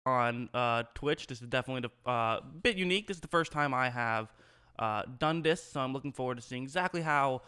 on Twitch. This is definitely a bit unique. This is the first time I have done this, so I'm looking forward to seeing exactly how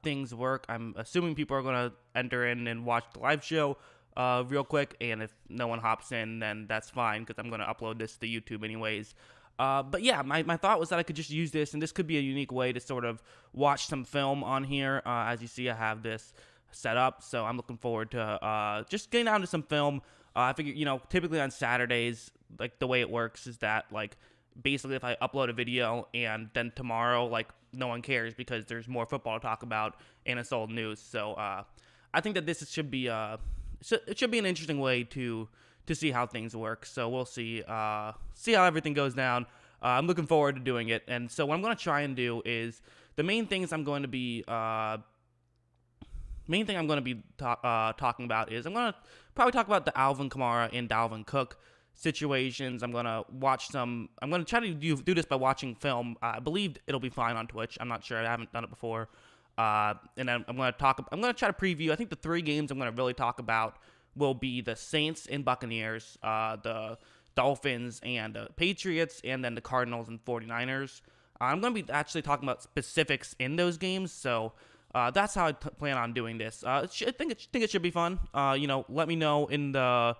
things work. I'm assuming people are going to enter in and watch the live show real quick, and if no one hops in, then that's fine, because I'm going to upload this to YouTube anyways. But yeah, my thought was that I could just use this, and this could be a unique way to sort of watch some film on here. As you see, I have this set up, so I'm looking forward to just getting down to some film. I figure, typically on Saturdays, like, the way it works is that, like, basically if I upload a video and then tomorrow, like, no one cares because there's more football to talk about and it's old news. So I think that this should be it should be an interesting way to see how things work. So we'll see how everything goes down. I'm looking forward to doing it. And so what I'm going to try and do is the main things I'm going to be talking about is I'm going to probably talk about the Alvin Kamara and Dalvin Cook situations. I'm going to try to do this by watching film. I believe it'll be fine on Twitch. I'm not sure. I haven't done it before. And then I'm going to try to preview. I think the 3 games I'm going to really talk about will be the Saints and Buccaneers, the Dolphins and the Patriots, and then the Cardinals and 49ers. I'm going to be actually talking about specifics in those games, so that's how I plan on doing this. I think it should be fun. Let me know in the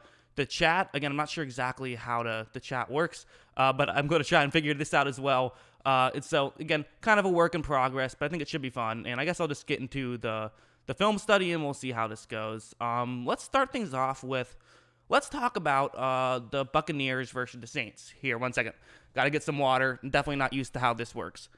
chat. Again, I'm not sure exactly how the chat works, but I'm going to try and figure this out as well. So, again, kind of a work in progress, but I think it should be fun. And I guess I'll just get into the film study, and we'll see how this goes. Let's start things off with, let's talk about the Buccaneers versus the Saints. Here, 1 second. Got to get some water. I'm definitely not used to how this works.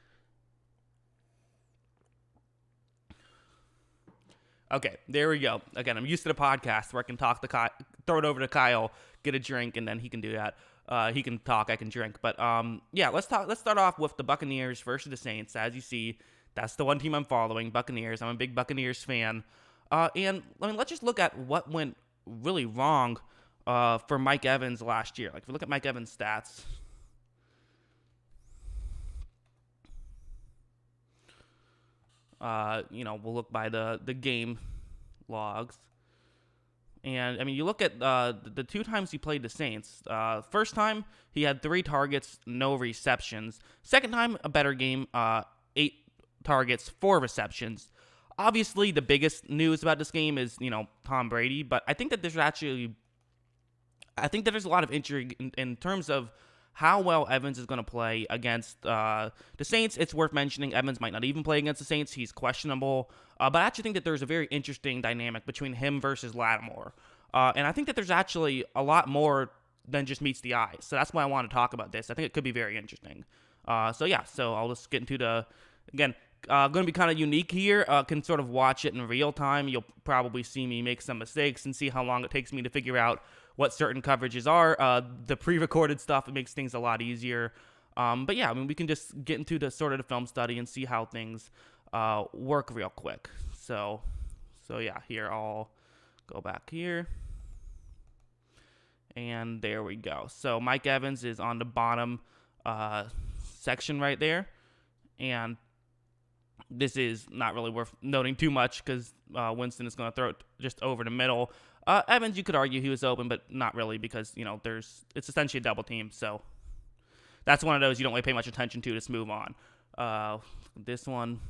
Okay, there we go. Again, I'm used to the podcast where I can talk to throw it over to Kyle, get a drink, and then he can do that. He can talk, I can drink. But yeah, let's start off with the Buccaneers versus the Saints. As you see, that's the one team I'm following, Buccaneers. I'm a big Buccaneers fan. And let's just look at what went really wrong for Mike Evans last year. Like, if we look at Mike Evans' stats, we'll look by the game logs. And, you look at the 2 times he played the Saints. First time, he had 3 targets, no receptions. Second time, a better game, 8 targets, 4 receptions. Obviously, the biggest news about this game is, Tom Brady. But I think that there's a lot of intrigue in terms of how well Evans is going to play against the Saints. It's worth mentioning Evans might not even play against the Saints. He's questionable. But I actually think that there's a very interesting dynamic between him versus Lattimore. And I think that there's actually a lot more than just meets the eye. So that's why I want to talk about this. I think it could be very interesting. So I'll just get into again, going to be kind of unique here. Can sort of watch it in real time. You'll probably see me make some mistakes and see how long it takes me to figure out what certain coverages are. The pre-recorded stuff, it makes things a lot easier. But yeah, we can just get into the sort of the film study and see how things work real quick. So yeah, here I'll go back here. And there we go. So Mike Evans is on the bottom section right there. And this is not really worth noting too much because Winston is going to throw it just over the middle. Evans, you could argue he was open, but not really because, it's essentially a double team. So that's one of those you don't really pay much attention to. Just move on. This one.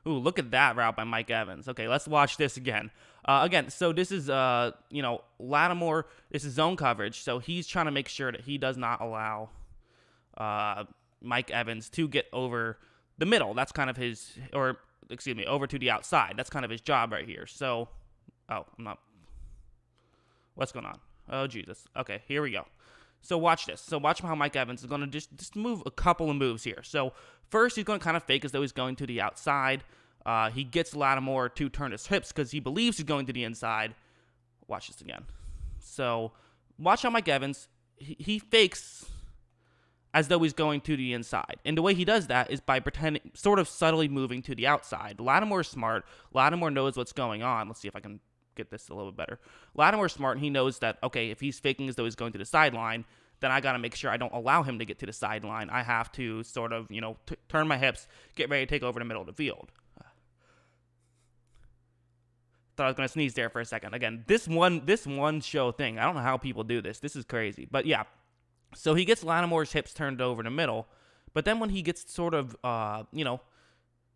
Ooh, look at that route by Mike Evans. Okay, let's watch this again. So this is, Lattimore. This is zone coverage. So he's trying to make sure that he does not allow Mike Evans to get over the middle. That's kind of over to the outside. That's kind of his job right here. So, what's going on? Oh, Jesus. Okay, here we go. So watch this. So watch how Mike Evans is going to just move a couple of moves here. So first, he's going to kind of fake as though he's going to the outside. He gets Lattimore to turn his hips because he believes he's going to the inside. Watch this again. So watch how Mike Evans, he fakes as though he's going to the inside. And the way he does that is by pretending, sort of subtly moving to the outside. Lattimore's smart. Lattimore knows what's going on. Let's see if I can get this a little bit better. Lattimore's smart, and he knows that, okay, if he's faking as though he's going to the sideline, then I got to make sure I don't allow him to get to the sideline. I have to sort of, turn my hips, get ready to take over the middle of the field. Thought I was gonna sneeze there for a second. Again, this one show thing. I don't know how people do this. This is crazy. But yeah, so he gets Lattimore's hips turned over in the middle, but then when he gets sort of,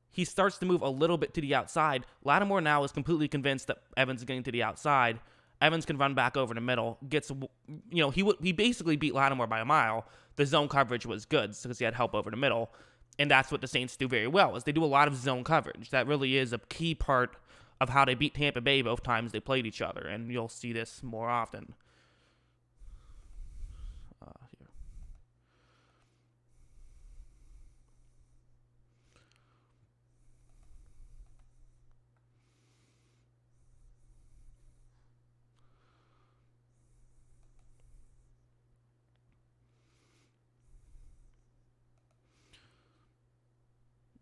he starts to move a little bit to the outside. Lattimore now is completely convinced that Evans is getting to the outside. Evans can run back over the middle. He basically beat Lattimore by a mile. The zone coverage was good because he had help over the middle, and that's what the Saints do very well. Is they do a lot of zone coverage. That really is a key part of how they beat Tampa Bay both times they played each other, and you'll see this more often. Here.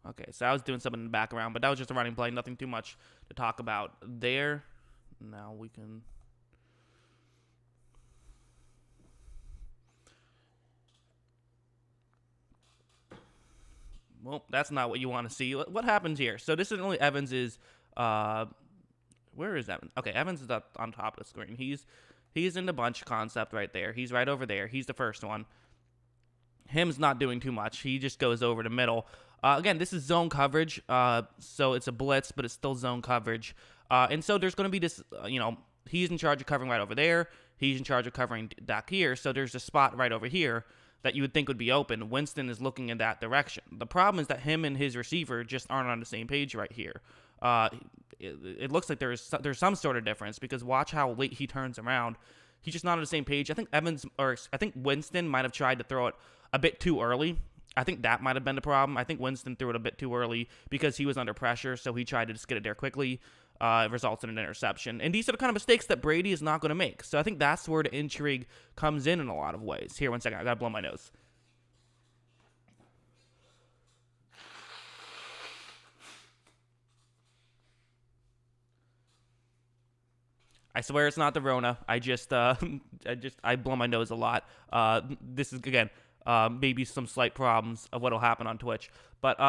Okay, so I was doing something in the background, but that was just a running play. Nothing too much to talk about there. Now we can... Well, that's not what you want to see. What happens here? So this is only Evans's... where is Evans? Okay, Evans is up on top of the screen. He's in the bunch concept right there. He's right over there. He's the first one. Him's not doing too much. He just goes over the middle. Again, this is zone coverage, so it's a blitz, but it's still zone coverage. And so there's going to be this, he's in charge of covering right over there. He's in charge of covering back here. So there's a spot right over here that you would think would be open. Winston is looking in that direction. The problem is that him and his receiver just aren't on the same page right here. It looks like there's some sort of difference because watch how late he turns around. He's just not on the same page. I think Winston might have tried to throw it a bit too early. I think that might have been the problem. I think Winston threw it a bit too early because he was under pressure, so he tried to just get it there quickly. It results in an interception. And these are the kind of mistakes that Brady is not going to make. So I think that's where the intrigue comes in a lot of ways. Here, one second. I got to blow my nose. I swear it's not the Rona. I blow my nose a lot. This is, again, maybe some slight problems of what will happen on Twitch. But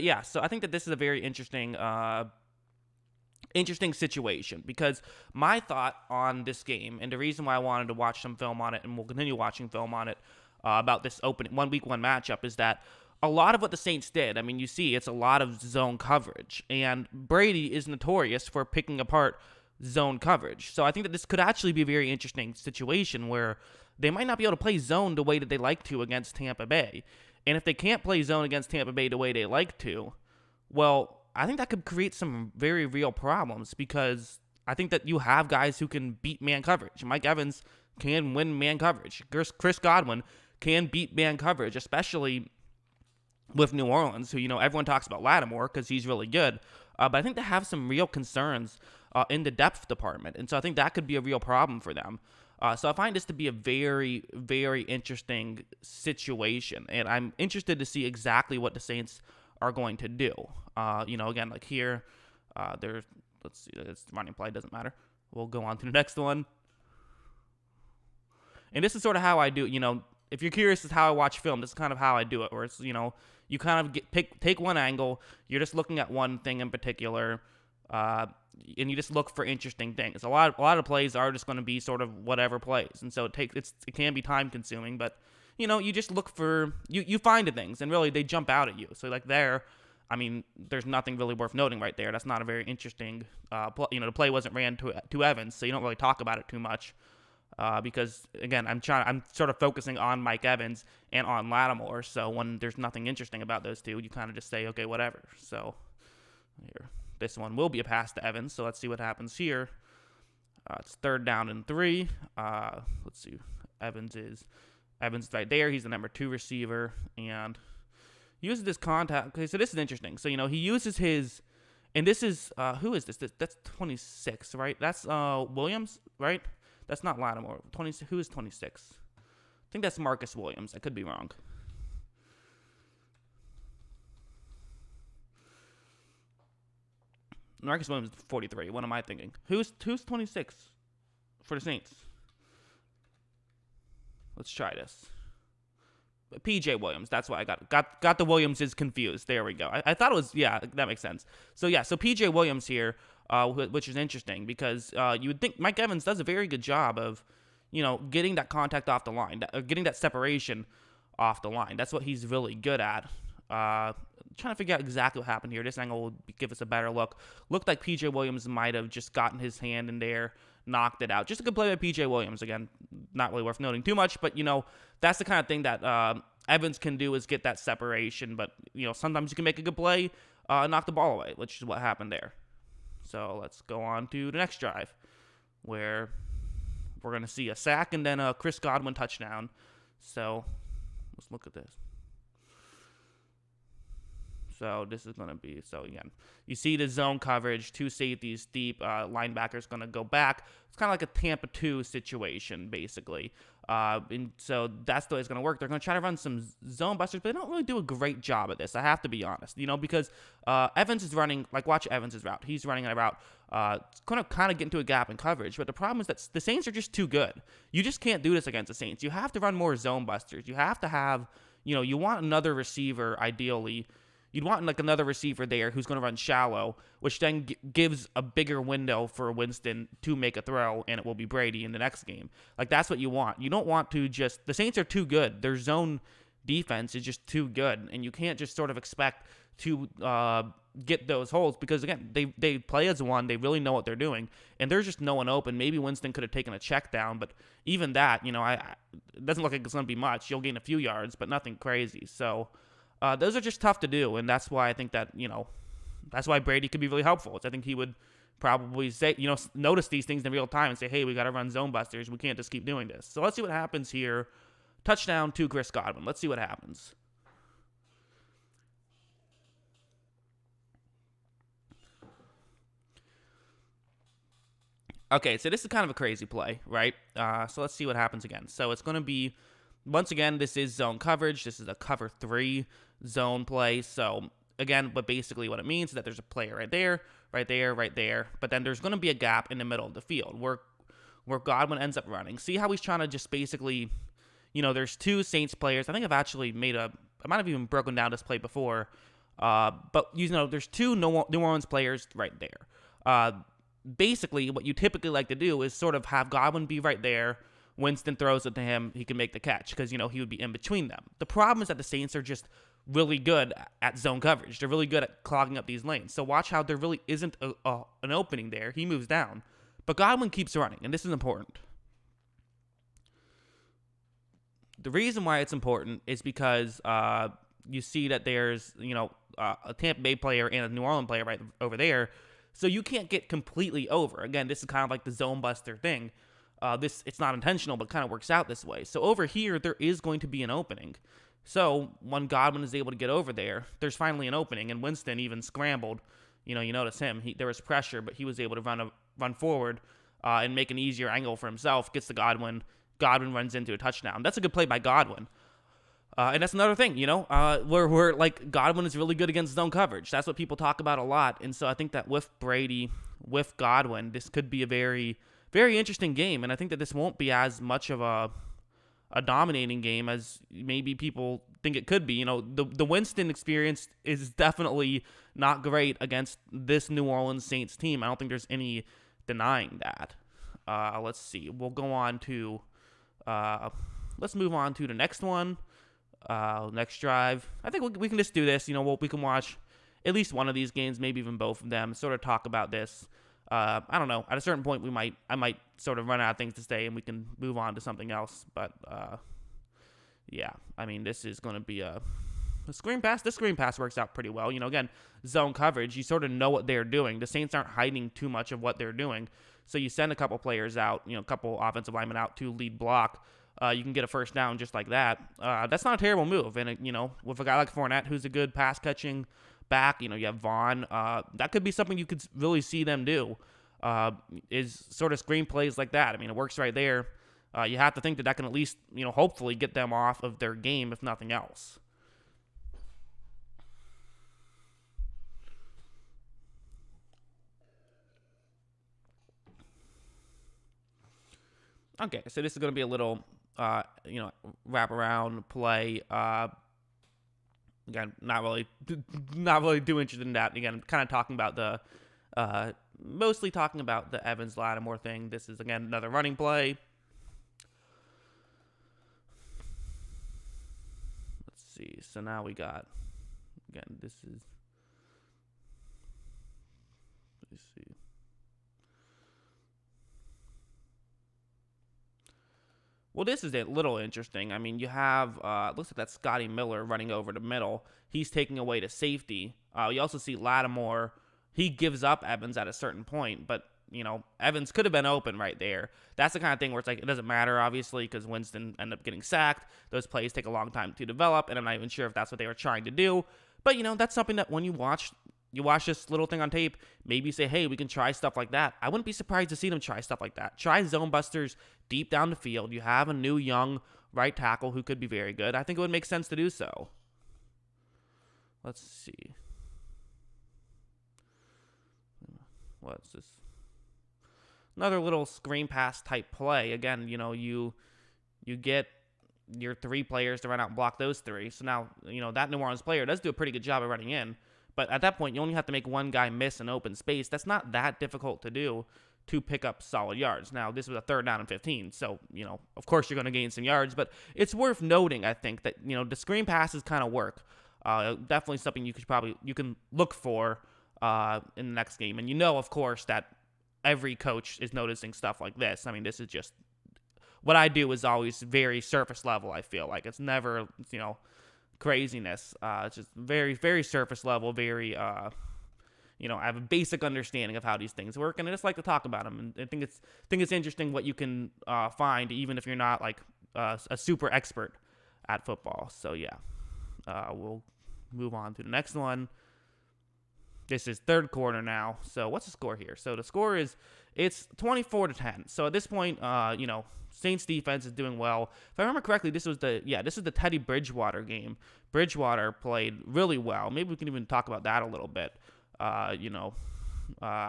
yeah, so I think that this is a very interesting situation because my thought on this game and the reason why I wanted to watch some film on it and we'll continue watching film on it about this opening 1 week 1 matchup is that a lot of what the Saints did, I mean, you see it's a lot of zone coverage and Brady is notorious for picking apart zone coverage. So I think that this could actually be a very interesting situation where they might not be able to play zone the way that they like to against Tampa Bay. And if they can't play zone against Tampa Bay the way they like to, well, I think that could create some very real problems because I think that you have guys who can beat man coverage. Mike Evans can win man coverage. Chris Godwin can beat man coverage, especially with New Orleans, who, everyone talks about Lattimore because he's really good. But I think they have some real concerns in the depth department. And so I think that could be a real problem for them. So I find this to be a very, very interesting situation. And I'm interested to see exactly what the Saints are going to do. Again, like here, let's see, it's running play, doesn't matter. We'll go on to the next one. And this is sort of how I do, if you're curious as how I watch film, this is kind of how I do it, where it's, you kind of take one angle, you're just looking at one thing in particular, and you just look for interesting things. A lot of plays are just going to be sort of whatever plays, and so it can be time consuming, but you just look for you find the things, and really they jump out at you. So like there, I mean, there's nothing really worth noting right there. That's not a very interesting the play wasn't ran to Evans, so you don't really talk about it too much. Because again, I'm sort of focusing on Mike Evans and on Lattimore. So when there's nothing interesting about those two, you kind of just say, okay, whatever. So here, this one will be a pass to Evans. So let's see what happens here. It's 3rd down and 3. Let's see. Evans right there. He's the number 2 receiver and uses this contact. Okay, so this is interesting. So he uses his, and this is who is this? That's 26, right? That's Williams, right? That's not Lattimore. Who is 26? I think that's Marcus Williams. I could be wrong. Marcus Williams is 43. What am I thinking? Who's 26 for the Saints? Let's try this. PJ Williams. That's why I got the Williamses confused. There we go. I thought it was, yeah, that makes sense. So PJ Williams here which is interesting because you would think Mike Evans does a very good job of, getting that contact off the line, getting that separation off the line. That's what he's really good at. Trying to figure out exactly what happened here. This angle will give us a better look. Looked like P.J. Williams might have just gotten his hand in there, knocked it out. Just a good play by P.J. Williams. Again, not really worth noting too much, but, that's the kind of thing that Evans can do is get that separation. But, sometimes you can make a good play, knock the ball away, which is what happened there. So let's go on to the next drive where we're going to see a sack and then a Chris Godwin touchdown. So let's look at this. So this is going to be, again, you see the zone coverage, two safeties deep, linebacker's going to go back. It's kind of like a Tampa 2 situation, basically. And so that's the way it's going to work. They're going to try to run some zone busters, but they don't really do a great job at this, I have to be honest. Because Evans is running, watch Evans' route. He's running a route, kind of get into a gap in coverage. But the problem is that the Saints are just too good. You just can't do this against the Saints. You have to run more zone busters. You have to have, you want another receiver, ideally. You'd want another receiver there who's going to run shallow, which then gives a bigger window for Winston to make a throw, and it will be Brady in the next game. That's what you want. You don't want to just – the Saints are too good. Their zone defense is just too good, and you can't just sort of expect to get those holes because, again, they play as one. They really know what they're doing, and there's just no one open. Maybe Winston could have taken a check down, but even that, it doesn't look like it's going to be much. You'll gain a few yards, but nothing crazy. So – those are just tough to do, and that's why I think that, that's why Brady could be really helpful. I think he would probably say, notice these things in real time and say, hey, we got to run zone busters. We can't just keep doing this. So let's see what happens here. Touchdown to Chris Godwin. Let's see what happens. Okay, so this is kind of a crazy play, right? So let's see what happens again. So it's going to be, once again, this is zone coverage. This is a cover 3 zone play. So again, but basically what it means is that there's a player right there, right there, right there. But then there's going to be a gap in the middle of the field where Godwin ends up running. See how he's trying to just basically, there's two Saints players. I think I've actually I might have even broken down this play before. But, there's two New Orleans players right there. Basically, what you typically like to do is sort of have Godwin be right there. Winston throws it to him. He can make the catch because, he would be in between them. The problem is that the Saints are just really good at zone coverage. They're really good at clogging up these lanes. So watch how there really isn't an opening there. He moves down. But Godwin keeps running, and this is important. The reason why it's important is because you see that there's, a Tampa Bay player and a New Orleans player right over there. So you can't get completely over. Again, this is kind of like the zone buster thing. It's not intentional, but kind of works out this way. So over here, there is going to be an opening. So when Godwin is able to get over there, there's finally an opening, and Winston even scrambled. You notice him. There was pressure, but he was able to run forward and make an easier angle for himself. Gets to Godwin. Godwin runs into a touchdown. That's a good play by Godwin. And that's another thing, where Godwin is really good against zone coverage. That's what people talk about a lot. And so I think that with Brady, with Godwin, this could be a very, very interesting game. And I think that this won't be as much of a dominating game as maybe people think it could be. The Winston experience is definitely not great against this New Orleans Saints team. I don't think there's any denying that. Let's see. We'll go on to, let's move on to the next one. Next drive. I think we can just do this. We can watch at least one of these games, maybe even both of them, sort of talk about this. I don't know. At a certain point, I might sort of run out of things to say, and we can move on to something else. But yeah, I mean, this is going to be a screen pass. This screen pass works out pretty well. Again, zone coverage. You sort of know what they're doing. The Saints aren't hiding too much of what they're doing. So you send a couple players out, a couple offensive linemen out to lead block. You can get a first down just like that. That's not a terrible move. And, with a guy like Fournette, who's a good pass-catching back, you have Vaughn. That could be something you could really see them do, is sort of screen plays like that. I mean, it works right there. You have to think that can at least, hopefully get them off of their game, if nothing else. Okay, so this is going to be a little, wrap around play. Again, not really too interested in that. Again, kind of talking about the mostly talking about the Evans-Lattimore thing. This is, again, another running play. Let's see. So now we got, again, this is, let's see. Well, this is a little interesting. I mean, you have, looks like that's Scotty Miller running over the middle. He's taking away to safety. You also see Lattimore. He gives up Evans at a certain point, but, Evans could have been open right there. That's the kind of thing where it's like, it doesn't matter, obviously, because Winston ended up getting sacked. Those plays take a long time to develop, and I'm not even sure if that's what they were trying to do. But, that's something that when you watch this little thing on tape, maybe you say, hey, we can try stuff like that. I wouldn't be surprised to see them try stuff like that. Try zone busters deep down the field. You have a new young right tackle who could be very good. I think it would make sense to do so. Let's see. What's this? Another little screen pass type play. Again, you get your 3 players to run out and block those 3. So now, that New Orleans player does do a pretty good job of running in. But at that point, you only have to make one guy miss an open space. That's not that difficult to do to pick up solid yards. Now, this was a 3rd down and 15, so, of course you're going to gain some yards. But it's worth noting, I think, that, the screen passes kind of work. Definitely something you can look for in the next game. And of course, that every coach is noticing stuff like this. I mean, this is just what I do is always very surface level, I feel like. It's never, craziness. It's just very, very surface level, very, I have a basic understanding of how these things work, and I just like to talk about them. And I think it's interesting what you can find, even if you're not like a super expert at football. So yeah, we'll move on to the next one. This is 3rd quarter now. So what's the score here? So the score it's 24-10. So at this point, Saints defense is doing well. If I remember correctly, this is the Teddy Bridgewater game. Bridgewater played really well. Maybe we can even talk about that a little bit. I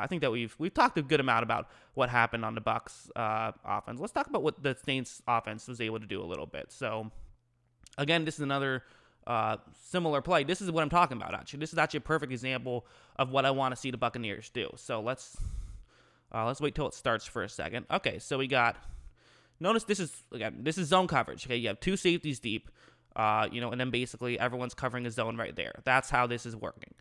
think that we've talked a good amount about what happened on the Bucs offense. Let's talk about what the Saints offense was able to do a little bit. So again, this is another similar play. This is what I'm talking about, actually. This is actually a perfect example of what I want to see the Buccaneers do. So let's wait till it starts for a second. Okay, so we got. Notice this is zone coverage. Okay, you have 2 safeties deep, and then basically everyone's covering a zone right there. That's how this is working.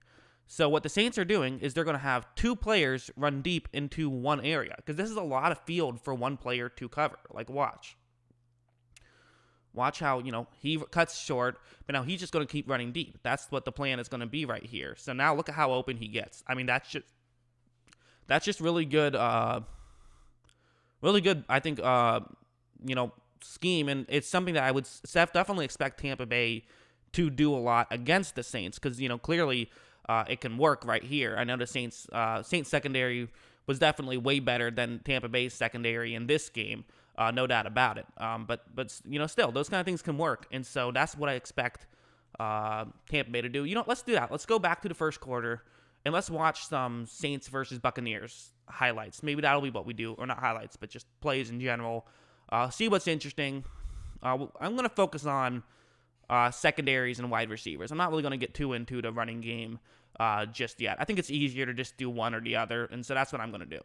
So what the Saints are doing is they're going to have 2 players run deep into one area, because this is a lot of field for one player to cover. Like, watch how, he cuts short, but now he's just going to keep running deep. That's what the plan is going to be right here. So now look at how open he gets. I mean, that's just really good, I think, scheme, and it's something that I would definitely expect Tampa Bay to do a lot against the Saints, because, clearly it can work right here. I know the Saints secondary was definitely way better than Tampa Bay's secondary in this game. No doubt about it. But still, those kind of things can work. And so that's what I expect Tampa Bay to do. Let's do that. Let's go back to the first quarter, and let's watch some Saints versus Buccaneers highlights. Maybe that'll be what we do. Or not highlights, but just plays in general. See what's interesting. I'm going to focus on secondaries and wide receivers. I'm not really going to get too into the running game just yet. I think it's easier to just do one or the other, and so that's what I'm going to do.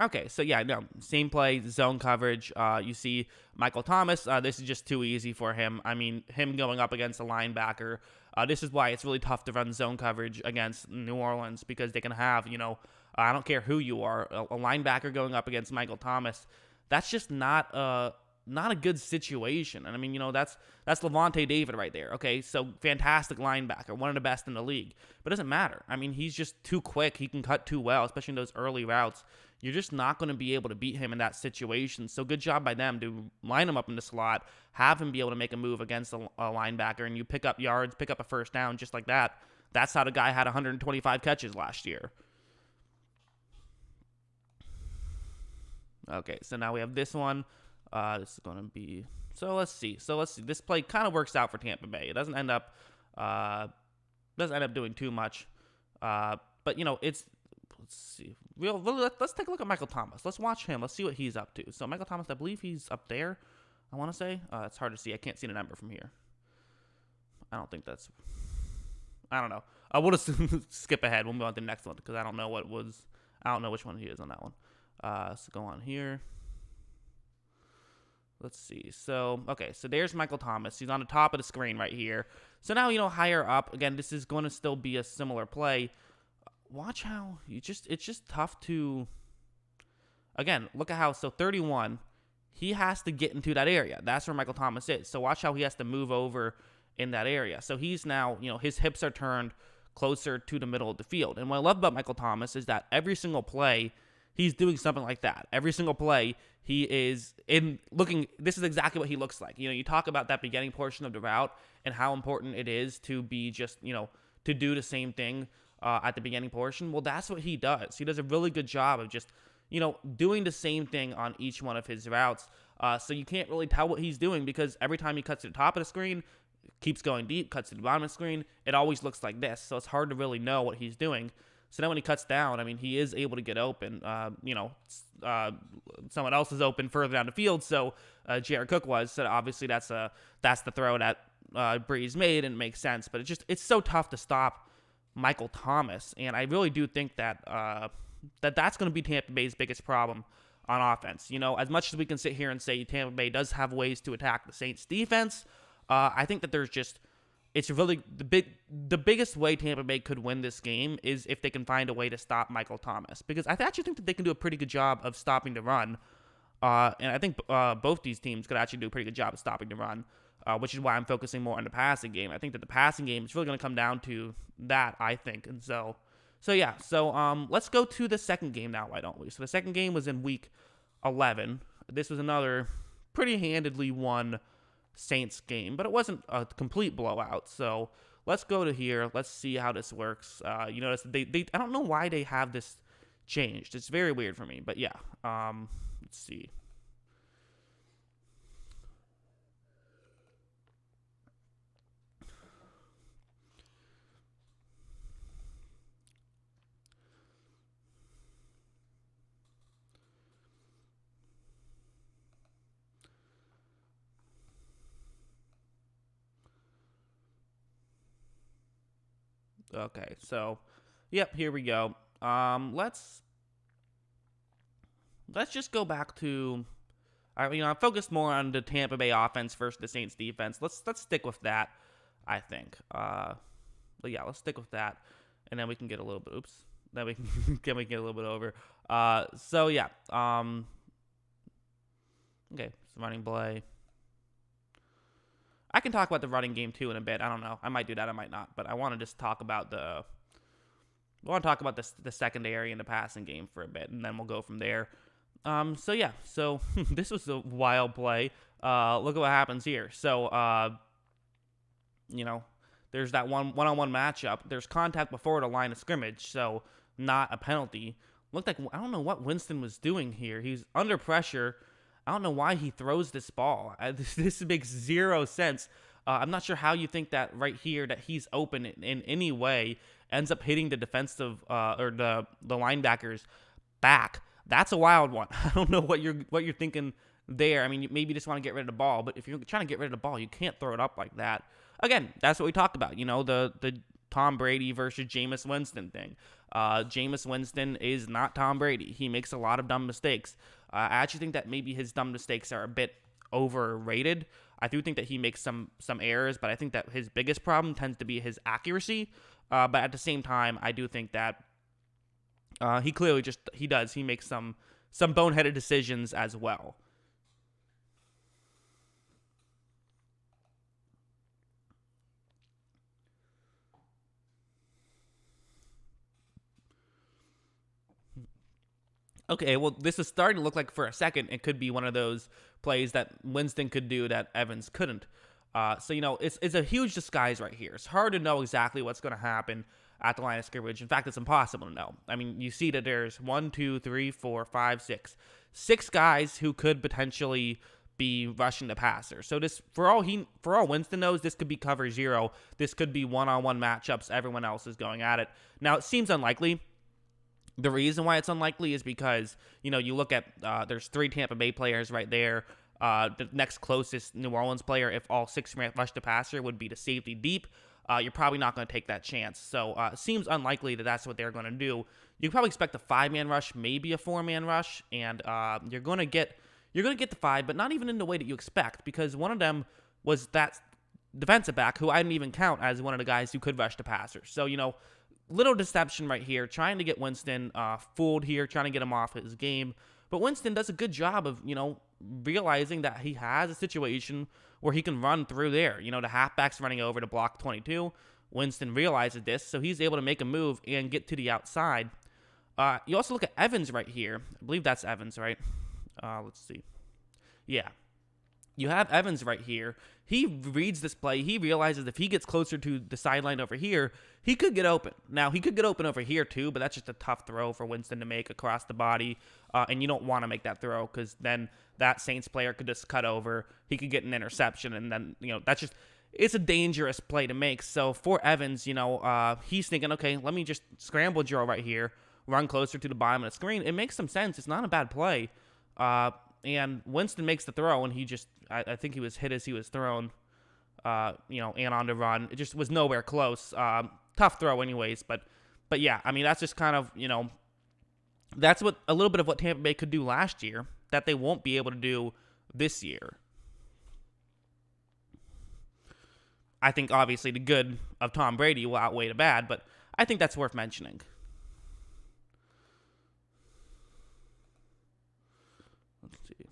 Okay, so yeah, no, same play, zone coverage. You see Michael Thomas. This is just too easy for him. I mean, him going up against a linebacker. This is why it's really tough to run zone coverage against New Orleans, because they can have, I don't care who you are, a linebacker going up against Michael Thomas. That's just not a good situation. And I mean, that's Levante David right there. Okay, so fantastic linebacker, one of the best in the league. But it doesn't matter. I mean, he's just too quick. He can cut too well, especially in those early routes. You're just not going to be able to beat him in that situation. So good job by them to line him up in the slot, have him be able to make a move against a linebacker, and you pick up yards, pick up a first down just like that. That's how the guy had 125 catches last year. Okay, so now we have this one. This is going to be... So let's see. This play kind of works out for Tampa Bay. It doesn't end up doing too much. But, it's... let's see. Let's take a look at Michael Thomas. Let's watch him. Let's see what he's up to. So Michael Thomas, I believe he's up there. I want to say. It's hard to see. I can't see the number from here. I don't think that's. I don't know. We'll just skip ahead. We'll move on to the next one because I don't know what was. I don't know which one he is on that one. So go on here. Let's see. So, okay. So there's Michael Thomas. He's on the top of the screen right here. So now, higher up. Again, this is going to still be a similar play. Watch how it's just tough to. Again, look at how. So 31. He has to get into that area. That's where Michael Thomas is. So watch how he has to move over in that area. So he's now, his hips are turned closer to the middle of the field. And what I love about Michael Thomas is that every single play, he's doing something like that. Every single play, he is this is exactly what he looks like. You talk about that beginning portion of the route and how important it is to be just, to do the same thing at the beginning portion. Well, that's what he does. He does a really good job of just, doing the same thing on each one of his routes. So you can't really tell what he's doing because every time he cuts to the top of the screen, keeps going deep, cuts to the bottom of the screen, it always looks like this. So it's hard to really know what he's doing. So then when he cuts down, I mean, he is able to get open. Someone else is open further down the field, so Jared Cook was. So obviously that's the throw that Breeze made, and it makes sense. But it's so tough to stop Michael Thomas, and I really do think that that's going to be Tampa Bay's biggest problem on offense. As much as we can sit here and say Tampa Bay does have ways to attack the Saints defense, I think that it's really the biggest way Tampa Bay could win this game is if they can find a way to stop Michael Thomas, because I actually think that they can do a pretty good job of stopping the run, and I think both these teams could actually do a pretty good job of stopping the run, which is why I'm focusing more on the passing game. I think that the passing game is really going to come down to that, I think, and so let's go to the second game now, why don't we? So the second game was in week 11. This was another pretty handedly won Saints game, but it wasn't a complete blowout. So let's go to here. Let's see how this works. You notice they I don't know why they have this changed. It's very weird for me, but yeah. Let's see. Okay, so, yep, here we go. Let's just go back to, I'm focused more on the Tampa Bay offense versus the Saints defense. Let's stick with that, I think. But yeah, let's stick with that, and then we can get a little bit. Oops, then we can we get a little bit over. So yeah. Okay, so running play. I can talk about the running game too in a bit. I don't know. I might do that. I might not. But I want to just talk about the secondary and the passing game for a bit, and then we'll go from there. So yeah. So this was a wild play. Look at what happens here. So there's that one-on-one matchup. There's contact before the line of scrimmage, so not a penalty. Looked like, I don't know what Winston was doing here. He's under pressure. I don't know why he throws this ball. This makes zero sense. I'm not sure how you think that right here that he's open in any way ends up hitting the defensive or the linebacker's back. That's a wild one. I don't know what you're thinking there. I mean, maybe you just want to get rid of the ball, but if you're trying to get rid of the ball, you can't throw it up like that. Again, that's what we talked about. The Tom Brady versus Jameis Winston thing. Jameis Winston is not Tom Brady. He makes a lot of dumb mistakes. I actually think that maybe his dumb mistakes are a bit overrated. I do think that he makes some errors, but I think that his biggest problem tends to be his accuracy. But at the same time, I do think that he clearly he makes some boneheaded decisions as well. Okay, well, this is starting to look like for a second it could be one of those plays that Winston could do that Evans couldn't. So it's a huge disguise right here. It's hard to know exactly what's going to happen at the line of scrimmage. In fact, it's impossible to know. I mean, you see that there's 1, 2, 3, 4, 5, 6. 6 guys who could potentially be rushing the passer. So this, for all Winston knows, this could be cover 0. This could be one-on-one matchups. Everyone else is going at it. Now, it seems unlikely. The reason why it's unlikely is because, you look at, there's 3 Tampa Bay players right there. The next closest New Orleans player, if all 6 rush the passer, would be the safety deep. You're probably not going to take that chance. So it seems unlikely that that's what they're going to do. You can probably expect a 5-man rush, maybe a 4-man rush, and you're going to get the 5, but not even in the way that you expect, because one of them was that defensive back who I didn't even count as one of the guys who could rush the passer. So, little deception right here, trying to get Winston fooled here, trying to get him off his game. But Winston does a good job of, realizing that he has a situation where he can run through there. The halfback's running over to block 22. Winston realizes this, so he's able to make a move and get to the outside. You also look at Evans right here. I believe that's Evans, right? Let's see. Yeah. You have Evans right here. He reads this play. He realizes if he gets closer to the sideline over here, he could get open. Now, he could get open over here too, but that's just a tough throw for Winston to make across the body, and you don't want to make that throw because then that Saints player could just cut over. He could get an interception, and then, it's a dangerous play to make. So for Evans, he's thinking, okay, let me just scramble drill right here, run closer to the bottom of the screen. It makes some sense. It's not a bad play. And Winston makes the throw, and he just, I think he was hit as he was thrown, and on the run. It just was nowhere close. Tough throw anyways, but yeah, I mean, that's just kind of, that's what a little bit of what Tampa Bay could do last year that they won't be able to do this year. I think, obviously, the good of Tom Brady will outweigh the bad, but I think that's worth mentioning. Let's see.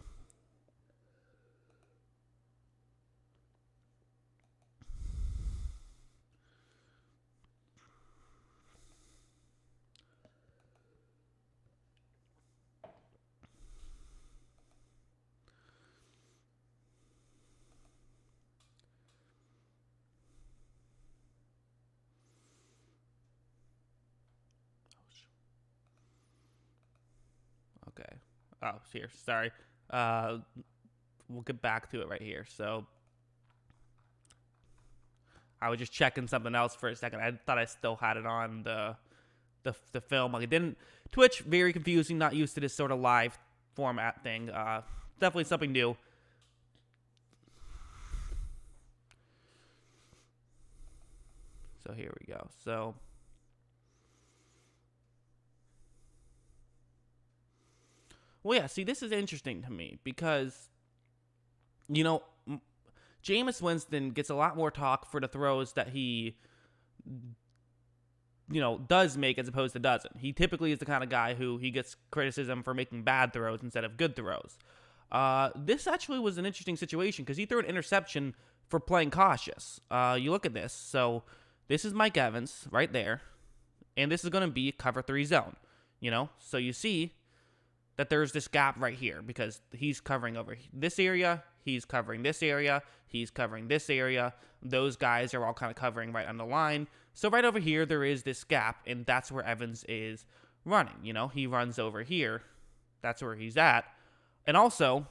Okay. Oh, here. Sorry. We'll get back to it right here. So I was just checking something else for a second. I thought I still had it on the film. Like, it didn't. Twitch, very confusing. Not used to this sort of live format thing. Definitely something new. So here we go. So. Well, yeah, see, this is interesting to me because, Jameis Winston gets a lot more talk for the throws that he, does make as opposed to doesn't. He typically is the kind of guy who he gets criticism for making bad throws instead of good throws. This actually was an interesting situation because he threw an interception for playing cautious. You look at this. So this is Mike Evans right there, and this is going to be cover 3 zone, So you see that there's this gap right here because he's covering over this area, he's covering this area, he's covering this area. Those guys are all kind of covering right on the line. So right over here, there is this gap, and that's where Evans is running. He runs over here. That's where he's at. And also,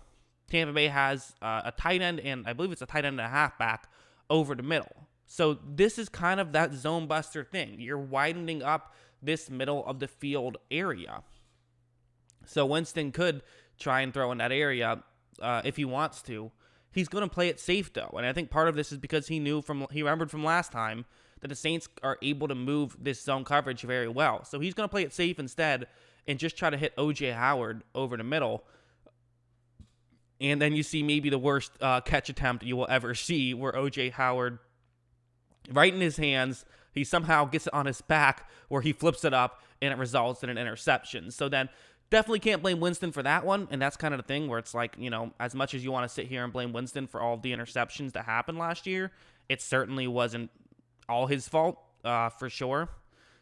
Tampa Bay has a tight end, and I believe it's a tight end and a halfback over the middle. So this is kind of that zone buster thing. You're widening up this middle of the field area. So Winston could try and throw in that area if he wants to. He's going to play it safe, though. And I think part of this is because he remembered from last time that the Saints are able to move this zone coverage very well. So he's going to play it safe instead and just try to hit O.J. Howard over the middle. And then you see maybe the worst catch attempt you will ever see, where O.J. Howard, right in his hands, he somehow gets it on his back where he flips it up and it results in an interception. So then definitely can't blame Winston for that one, and that's kind of the thing where it's like, as much as you want to sit here and blame Winston for all of the interceptions that happened last year, it certainly wasn't all his fault, for sure.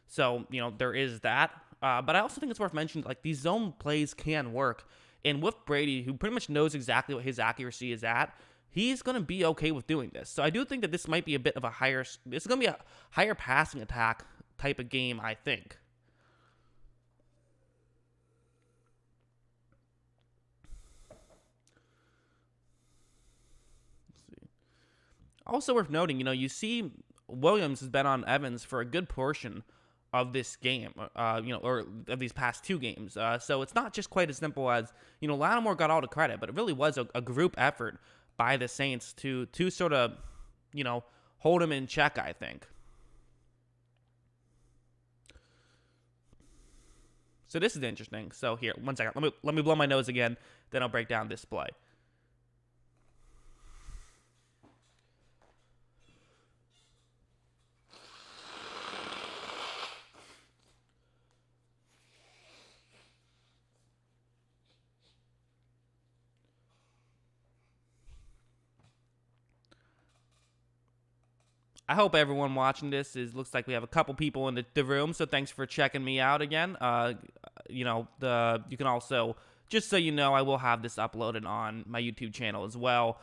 So, there is that. But I also think it's worth mentioning, like, these zone plays can work, and with Brady, who pretty much knows exactly what his accuracy is at, he's going to be okay with doing this. So I do think that this might be a bit of this is going to be a higher passing attack type of game, I think. Also worth noting, you see Williams has been on Evans for a good portion of this game, or of these past 2 games. So it's not just quite as simple as, Lattimore got all the credit, but it really was a group effort by the Saints to sort of, hold him in check, I think. So this is interesting. So here, one second. Let me blow my nose again, then I'll break down this play. I hope everyone watching this looks like we have a couple people in the room, so thanks for checking me out again. You can also, just so you know, I will have this uploaded on my YouTube channel as well.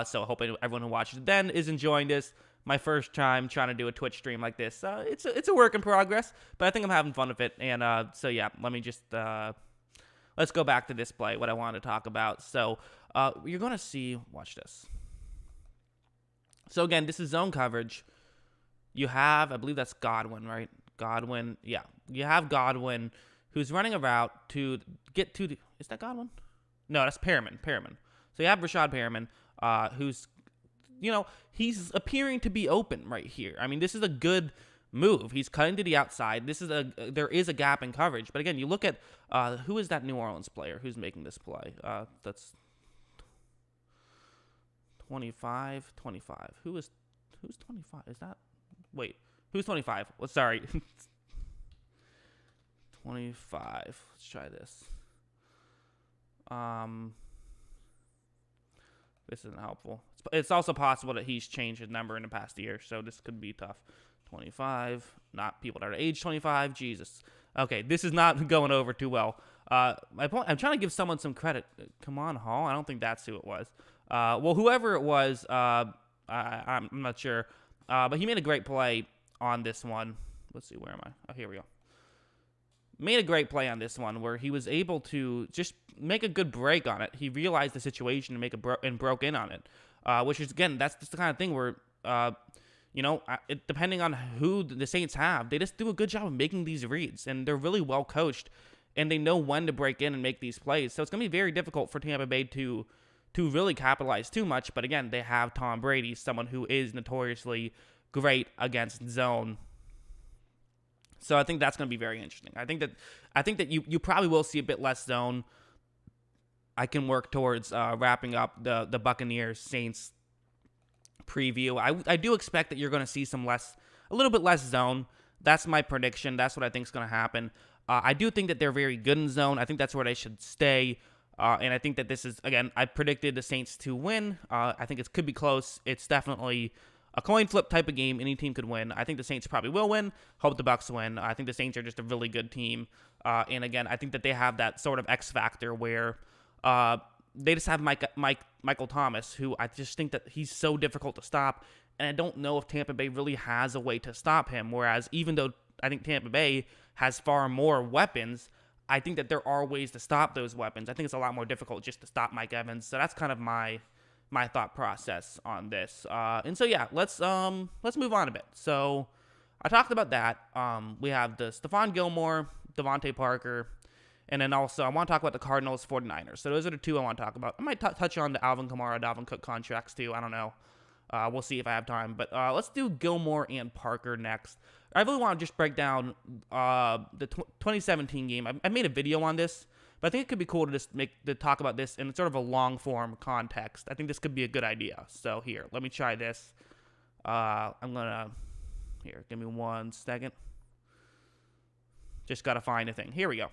So I hope everyone who watches it then is enjoying this. My first time trying to do a Twitch stream like this. It's a work in progress, but I think I'm having fun with it. And so yeah, let me just let's go back to this play. What I wanted to talk about. So you're gonna see. Watch this. So again, this is zone coverage. You have, I believe that's Godwin, right? Godwin, yeah. You have Godwin, who's running a route to get to the, is that Godwin? No, that's Perriman. So you have Rashad Perriman, who's, he's appearing to be open right here. I mean, this is a good move. He's cutting to the outside. There is a gap in coverage. But again, you look at, who is that New Orleans player who's making this play? That's 25. Who's 25? Is that? Wait, who's 25? Well, sorry. 25. Let's try this. This isn't helpful. It's also possible that he's changed his number in the past year, so this could be tough. 25. Not people that are age 25. Jesus. Okay, this is not going over too well. My point. I'm trying to give someone some credit. Come on, Hall. I don't think that's who it was. Well, whoever it was, I'm not sure. But he made a great play on this one. Let's see, where am I? Oh, here we go. Made a great play on this one where he was able to just make a good break on it. He realized the situation and broke in on it, which is, again, that's just the kind of thing where, depending on who the Saints have, they just do a good job of making these reads, and they're really well coached, and they know when to break in and make these plays. So it's going to be very difficult for Tampa Bay to really capitalize too much. But again, they have Tom Brady, someone who is notoriously great against zone. So I think that's going to be very interesting. I think that you probably will see a bit less zone. I can work towards wrapping up the Buccaneers Saints preview. I do expect that you're going to see a little bit less zone. That's my prediction. That's what I think is going to happen. I do think that they're very good in zone. I think that's where they should stay. And I think that this is, again, I predicted the Saints to win. I think it could be close. It's definitely a coin flip type of game. Any team could win. I think the Saints probably will win. Hope the Bucs win. I think the Saints are just a really good team. And again, I think that they have that sort of X factor where they just have Michael Thomas, who I just think that he's so difficult to stop. And I don't know if Tampa Bay really has a way to stop him. Whereas even though I think Tampa Bay has far more weapons, I think that there are ways to stop those weapons. I think it's a lot more difficult just to stop Mike Evans. So that's kind of my thought process on this. And so yeah, let's move on a bit. So I talked about that. We have the Stephon Gilmore, Devontae Parker, and then also I want to talk about the Cardinals 49ers. So those are the two I want to talk about. I might touch on the Alvin Kamara, Dalvin Cook contracts too. I don't know. We'll see if I have time. But let's do Gilmore and Parker next. I really want to just break down the 2017 game. I made a video on this, but I think it could be cool to just talk about this in sort of a long-form context. I think this could be a good idea. So here, let me try this. Here, give me 1 second. Just got to find a thing. Here we go.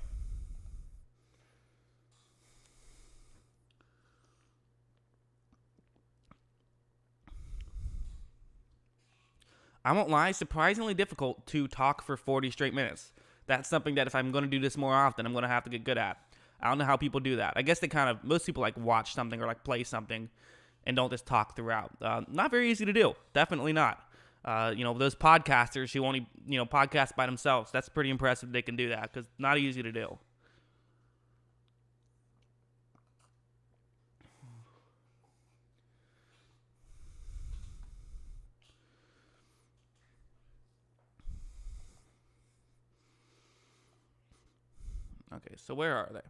I won't lie, surprisingly difficult to talk for 40 straight minutes. That's something that if I'm going to do this more often, I'm going to have to get good at. I don't know how people do that. I guess most people like watch something or like play something and don't just talk throughout. Not very easy to do. Definitely not. Those podcasters who only, podcast by themselves, that's pretty impressive they can do that because not easy to do. Okay, so where are they?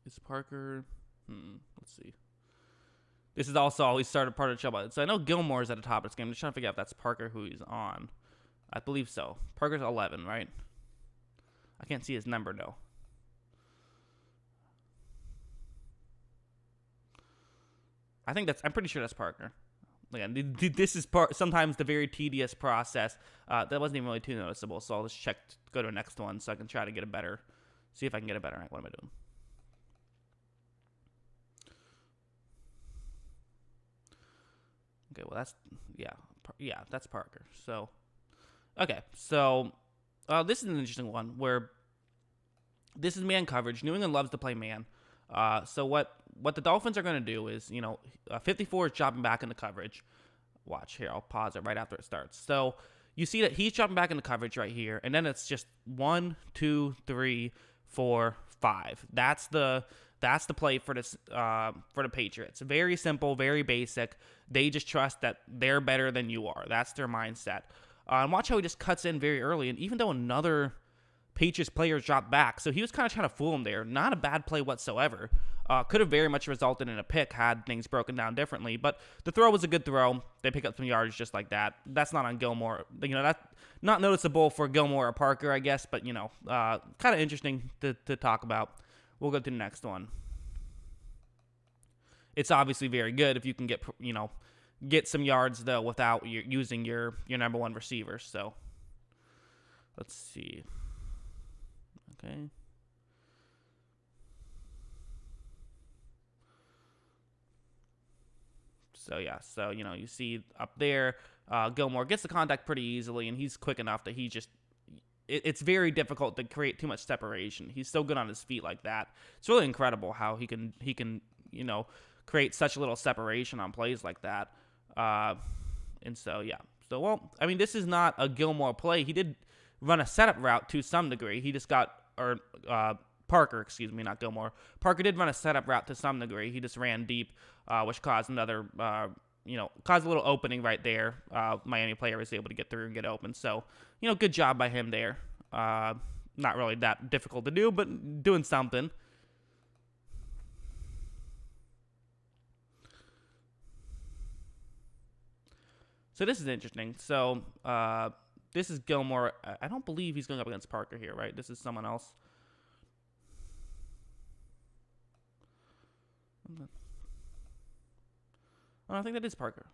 Is Parker? Let's see. This is also always started part of the trouble. So I know Gilmore's at the top of this game. I'm just trying to figure out if that's Parker who he's on. I believe so. Parker's 11, right? I can't see his number, though. I'm pretty sure that's Parker. Again, this is sometimes the very tedious process. That wasn't even really too noticeable, so I'll just go to the next one so I can try to see if I can get a better rank. What am I doing? Okay, well, that's Parker. So, okay, so this is an interesting one where this is man coverage. New England loves to play man. So what the Dolphins are going to do is, 54 is dropping back into coverage. Watch here. I'll pause it right after it starts. So you see that he's dropping back into coverage right here, and then it's just 1, 2, 3, 4, 5. That's the play for the Patriots. Very simple, very basic. They just trust that they're better than you are. That's their mindset. And watch how he just cuts in very early, and even though another Patriots players dropped back, so he was kind of trying to fool him there. Not a bad play whatsoever. Could have very much resulted in a pick had things broken down differently, but the throw was a good throw. They pick up some yards just like that. That's not on Gilmore. That's not noticeable for Gilmore or Parker, I guess, but, kind of interesting to talk about. We'll go to the next one. It's obviously very good if you can get some yards, though, without using your number one receiver. So, let's see. Okay. So you see up there, Gilmore gets the contact pretty easily, and he's quick enough that it's very difficult to create too much separation. He's so good on his feet like that. It's really incredible how he can create such little separation on plays like that. And so, yeah. So, well, I mean, this is not a Gilmore play. He did run a setup route to some degree. He just Parker, excuse me, not Gilmore. Parker did run a setup route to some degree. He just ran deep, which caused caused a little opening right there. Miami player was able to get through and get open. So, good job by him there. Not really that difficult to do, but doing something. So this is interesting. So this is Gilmore. I don't believe he's going up against Parker here, right? This is someone else. Oh, I think that is Parker.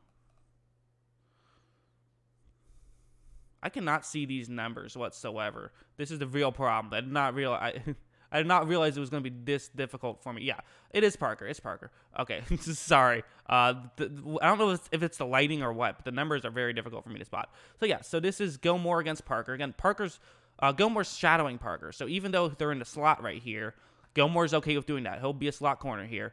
I cannot see these numbers whatsoever. This is the real problem. I did not realize it was going to be this difficult for me. Yeah, it is Parker. It's Parker. Okay, sorry. I don't know if it's the lighting or what, but the numbers are very difficult for me to spot. So yeah, so this is Gilmore against Parker. Again, Gilmore's shadowing Parker. So even though they're in the slot right here, Gilmore's okay with doing that. He'll be a slot corner here.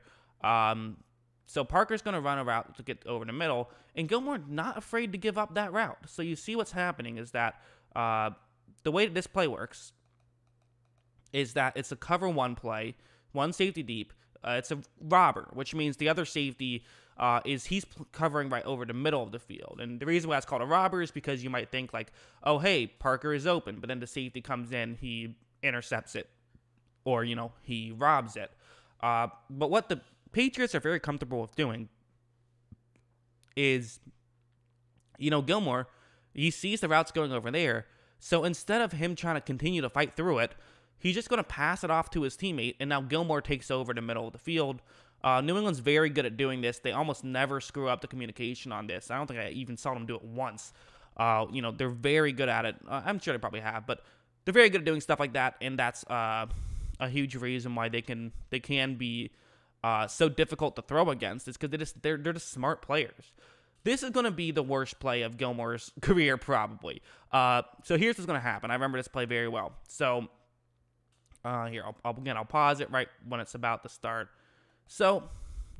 So Parker's going to run a route to get over the middle, and Gilmore not afraid to give up that route. So you see what's happening is that the way that this play works is that it's a cover one play, one safety deep. It's a robber, which means the other safety he's covering right over the middle of the field. And the reason why it's called a robber is because you might think like, oh, hey, Parker is open, but then the safety comes in, he intercepts it, or, he robs it. But what the Patriots are very comfortable with doing is, Gilmore, he sees the routes going over there, so instead of him trying to continue to fight through it, he's just going to pass it off to his teammate, and now Gilmore takes over the middle of the field. New England's very good at doing this. They almost never screw up the communication on this. I don't think I even saw them do it once. They're very good at it. I'm sure they probably have, but they're very good at doing stuff like that, and that's a huge reason why they can be so difficult to throw against, is because they're just smart players. This is going to be the worst play of Gilmore's career, probably. So here's what's going to happen. I remember this play very well. So here, I'll pause it right when it's about to start. So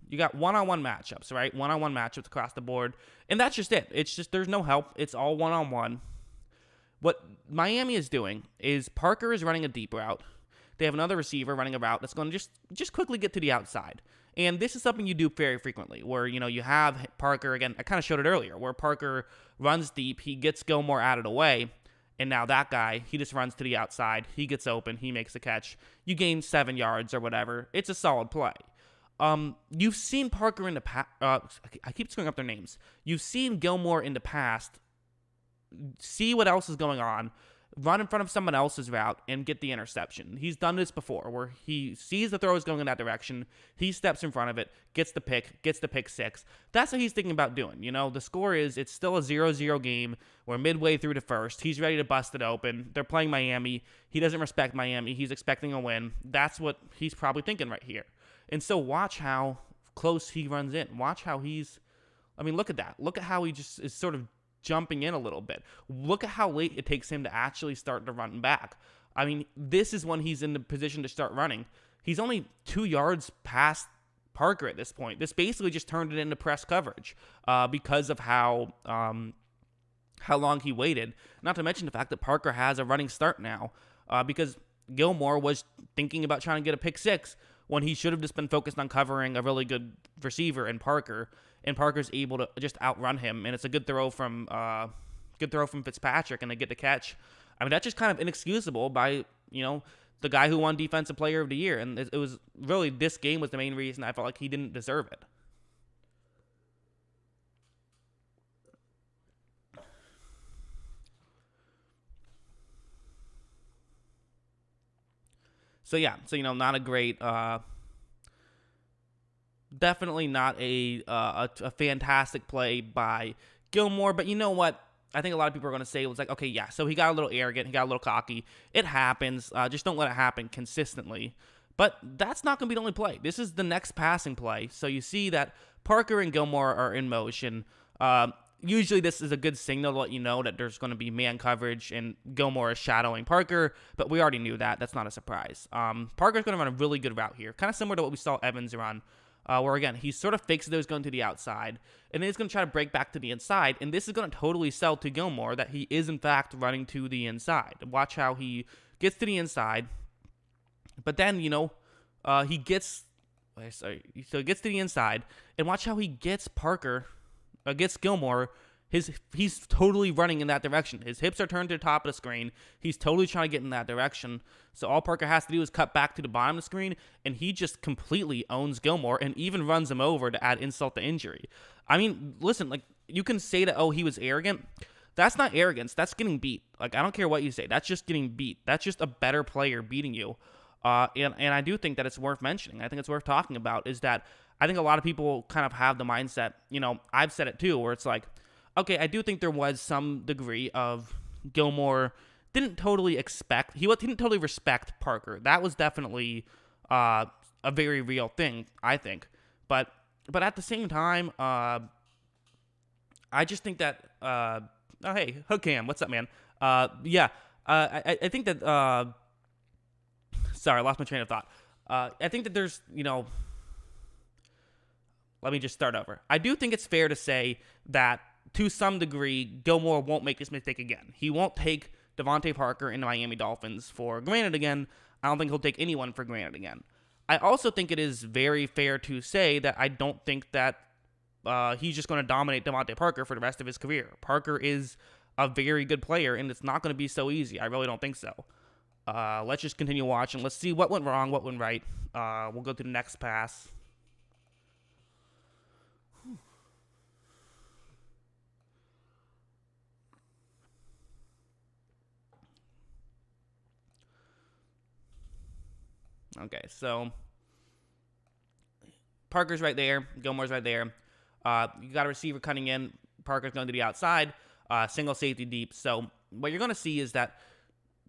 you got one-on-one matchups, right? One-on-one matchups across the board, and that's just it. It's just there's no help. It's all one-on-one. What Miami is doing is Parker is running a deep route. They have another receiver running a route that's going to just quickly get to the outside. And this is something you do very frequently, where, you have Parker, again, I kind of showed it earlier, where Parker runs deep, he gets Gilmore out of the way, and now that guy, he just runs to the outside, he gets open, he makes a catch, you gain 7 yards or whatever. It's a solid play. You've seen Parker in the past, I keep screwing up their names. You've seen Gilmore in the past see what else is going on, run in front of someone else's route, and get the interception. He's done this before, where he sees the throw is going in that direction, he steps in front of it, gets the pick six. That's what he's thinking about doing. The score is, it's still a 0-0 game. We're midway through the first. He's ready to bust it open. They're playing Miami. He doesn't respect Miami. He's expecting a win. That's what he's probably thinking right here. And so watch how close he runs in. Watch how look at that. Look at how he just is sort of jumping in a little bit. Look at how late it takes him to actually start to run back. This is when he's in the position to start running. He's only 2 yards past Parker at this point. This basically just turned it into press coverage because of how long he waited. Not to mention the fact that Parker has a running start now because Gilmore was thinking about trying to get a pick six when he should have just been focused on covering a really good receiver in Parker. And Parker's able to just outrun him, and it's a good throw from Fitzpatrick, and they get the catch. That's just kind of inexcusable by the guy who won Defensive Player of the Year, and it was really, this game was the main reason I felt like he didn't deserve it. So yeah, not a great. Definitely not a fantastic play by Gilmore, but you know what? I think a lot of people are going to say it was like, okay, yeah, so he got a little arrogant, he got a little cocky. It happens. Just don't let it happen consistently. But that's not going to be the only play. This is the next passing play. So you see that Parker and Gilmore are in motion. Usually this is a good signal to let you know that there's going to be man coverage and Gilmore is shadowing Parker, but we already knew that. That's not a surprise. Parker's going to run a really good route here, kind of similar to what we saw Evans run. Where, again, he sort of fakes that he's going to the outside, and then he's going to try to break back to the inside, and this is going to totally sell to Gilmore that he is, in fact, running to the inside. Watch how he gets to the inside, but then, he gets to the inside, and watch how he gets Gilmore. He's totally running in that direction. His hips are turned to the top of the screen. He's totally trying to get in that direction. So all Parker has to do is cut back to the bottom of the screen, and he just completely owns Gilmore and even runs him over to add insult to injury. Listen, you can say that, he was arrogant. That's not arrogance. That's getting beat. I don't care what you say. That's just getting beat. That's just a better player beating you. And I do think that it's worth mentioning. I think it's worth talking about is that I think a lot of people kind of have the mindset, I've said it too, where it's like, okay, I do think there was some degree of Gilmore didn't totally respect Parker. That was definitely a very real thing, I think. But at the same time, I just think that oh hey, Hookam, what's up, man? I think that sorry, I lost my train of thought. I think that there's let me just start over. I do think it's fair to say that to some degree, Gilmore won't make this mistake again. He won't take Devontae Parker and the Miami Dolphins for granted again. I don't think he'll take anyone for granted again. I also think it is very fair to say that I don't think that he's just going to dominate Devontae Parker for the rest of his career. Parker is a very good player, and it's not going to be so easy. I really don't think so. Let's just continue watching. Let's see what went wrong, what went right. We'll go to the next pass. Okay, so Parker's right there. Gilmore's right there. You got a receiver cutting in. Parker's going to the outside. Single safety deep. So what you're going to see is that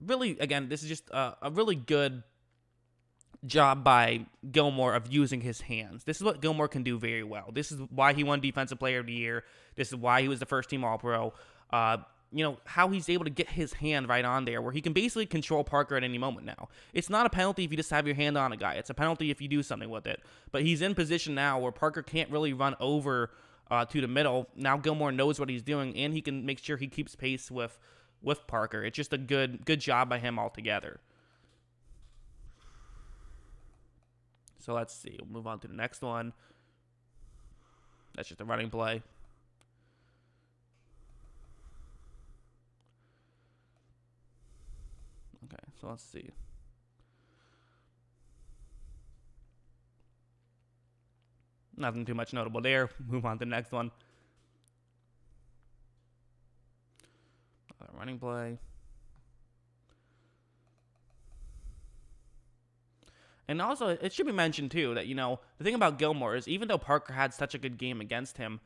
really, again, this is just a really good job by Gilmore of using his hands. This is what Gilmore can do very well. This is why he won Defensive Player of the Year. This is why he was the first team All-Pro. How he's able to get his hand right on there where he can basically control Parker at any moment now. It's not a penalty if you just have your hand on a guy. It's a penalty if you do something with it. But he's in position now where Parker can't really run over to the middle. Now Gilmore knows what he's doing, and he can make sure he keeps pace with Parker. It's just a good job by him altogether. So let's see. We'll move on to the next one. That's just a running play. Okay, so let's see. Nothing too much notable there. Move on to the next one. Running play. And also, it should be mentioned, too, that, the thing about Gilmore is even though Parker had such a good game against him,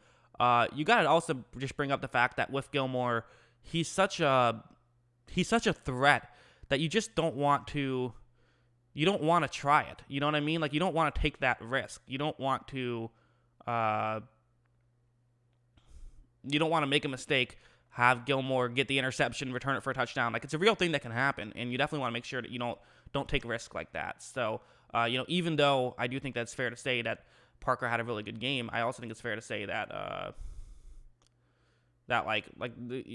you got to also just bring up the fact that with Gilmore, he's such a threat that you just don't want to try it. You know what I mean? Like, you don't want to take that risk. You don't want to make a mistake, have Gilmore get the interception, return it for a touchdown. Like, it's a real thing that can happen, and you definitely want to make sure that you don't take a risk like that. So, even though I do think that's fair to say that Parker had a really good game, I also think it's fair to say that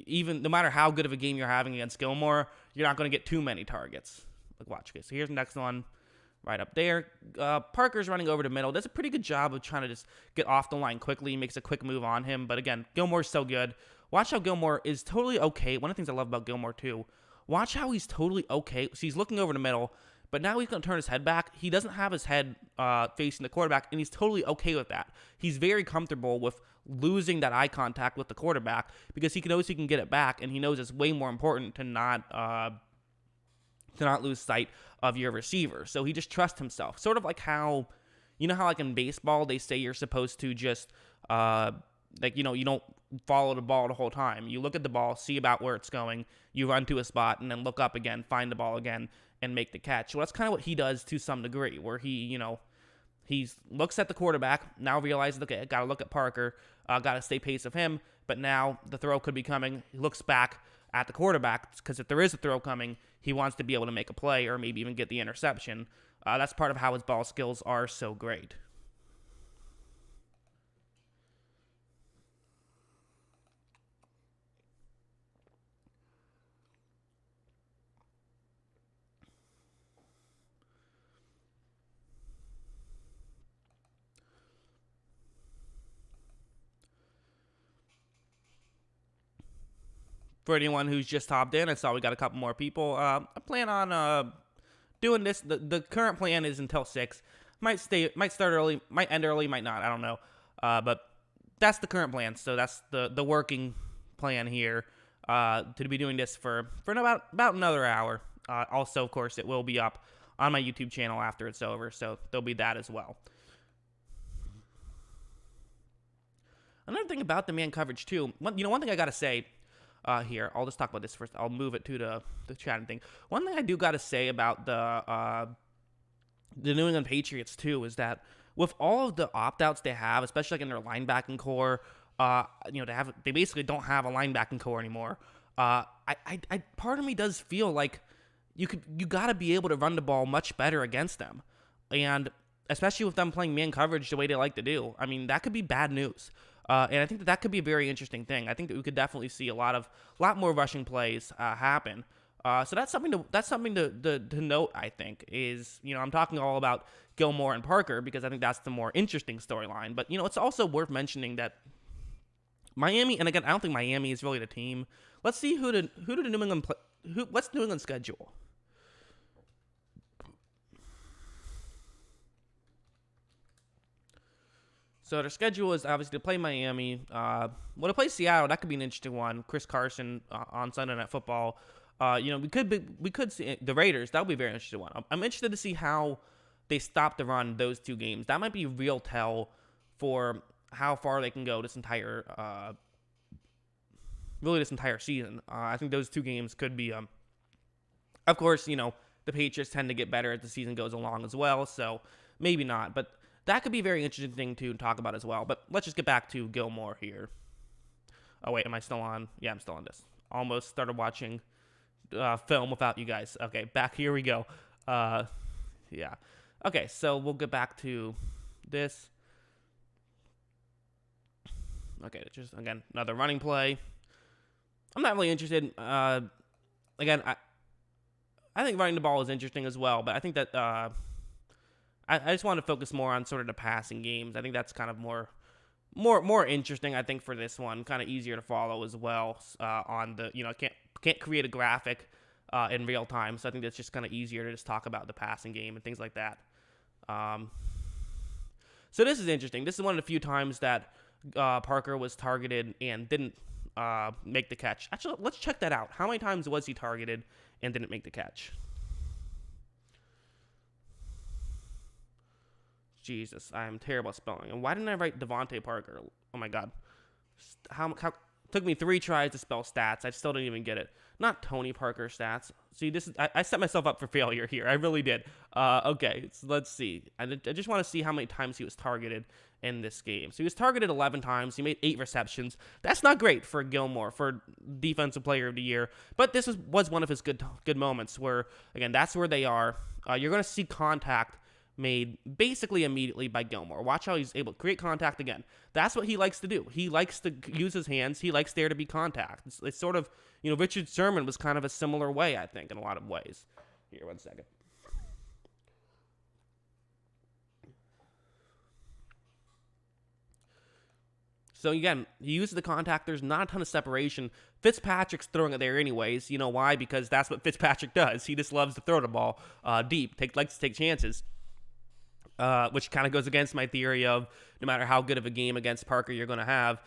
even no matter how good of a game you're having against Gilmore, you're not going to get too many targets. Like, watch. Okay, so here's the next one. Right up there. Parker's running over the middle. Does a pretty good job of trying to just get off the line quickly. Makes a quick move on him. But again, Gilmore's so good. Watch how Gilmore is totally okay. One of the things I love about Gilmore, too, watch how he's totally okay. So he's looking over the middle, but now he's going to turn his head back. He doesn't have his head facing the quarterback, and he's totally okay with that. He's very comfortable with losing that eye contact with the quarterback because he knows he can get it back, and he knows it's way more important to not lose sight of your receiver. So he just trusts himself. Sort of like how, how like in baseball, they say you're supposed to just, you don't follow the ball the whole time. You look at the ball, see about where it's going, you run to a spot, and then look up again, find the ball again, and make the catch. So that's kind of what he does to some degree, where he looks at the quarterback, now realizes, okay, I got to look at Parker, got to stay pace of him, but now the throw could be coming. He looks back at the quarterback, because if there is a throw coming, he wants to be able to make a play or maybe even get the interception. That's part of how his ball skills are so great. For anyone who's just hopped in, I saw we got a couple more people. I plan on doing this. The current plan is until 6. Might start early, might end early, might not. I don't know. But that's the current plan. So that's the working plan here. To be doing this for about another hour. Also, of course, it will be up on my YouTube channel after it's over. So there'll be that as well. Another thing about the man coverage too. One thing I gotta say. Here, I'll just talk about this first. I'll move it to the chatting thing. One thing I do got to say about the New England Patriots too is that with all of the opt-outs they have, especially like in their linebacking core, they basically don't have a linebacking core anymore. I part of me does feel like you got to be able to run the ball much better against them, and especially with them playing man coverage the way they like to do. I mean, that could be bad news. And I think that could be a very interesting thing. I think that we could definitely see a lot more rushing plays happen. So that's something to note. I think is I'm talking all about Gilmore and Parker because I think that's the more interesting storyline. But it's also worth mentioning that Miami, and again I don't think Miami is really the team. Let's see who did New England play. What's New England's schedule? So their schedule is obviously to play Miami. To play Seattle, that could be an interesting one. Chris Carson on Sunday Night Football. We could see the Raiders. That would be a very interesting one. I'm interested to see how they stop the run those two games. That might be a real tell for how far they can go this entire season. I think those two games could be. Of course, the Patriots tend to get better as the season goes along as well. So maybe not, but. That could be a very interesting thing to talk about as well. But let's just get back to Gilmore here. Oh, wait. Am I still on? Yeah, I'm still on this. Almost started watching film without you guys. Okay, back. Here we go. Yeah. Okay, so we'll get back to this. Okay, just, again, another running play. I'm not really interested. Again, I think running the ball is interesting as well. But I think that I just want to focus more on sort of the passing games. I think that's kind of more interesting. I think for this one, kind of easier to follow as well. On the can't create a graphic in real time, so I think that's just kind of easier to just talk about the passing game and things like that. So this is interesting. This is one of the few times that Parker was targeted and didn't make the catch. Actually, let's check that out. How many times was he targeted and didn't make the catch? Jesus, I am terrible at spelling. And why didn't I write Devontae Parker? Oh my God. How took me 3 tries to spell stats. I still didn't even get it. Not Tony Parker stats. See, this is I set myself up for failure here. I really did. Okay, so let's see. I just want to see how many times he was targeted in this game. So he was targeted 11 times. He made 8 receptions. That's not great for Gilmore for Defensive Player of the Year. But this was one of his good moments where, again, that's where they are. You're going to see contact made basically immediately by Gilmore. Watch how he's able to create contact again. That's what he likes to do. He likes to use his hands. He likes there to be contact. It's sort of, Richard Sherman was kind of a similar way, I think, in a lot of ways. Here, one second. So again, he uses the contact. There's not a ton of separation. Fitzpatrick's throwing it there anyways. You know why? Because that's what Fitzpatrick does. He just loves to throw the ball deep. Likes to take chances. Which kind of goes against my theory of no matter how good of a game against Parker you're going to have,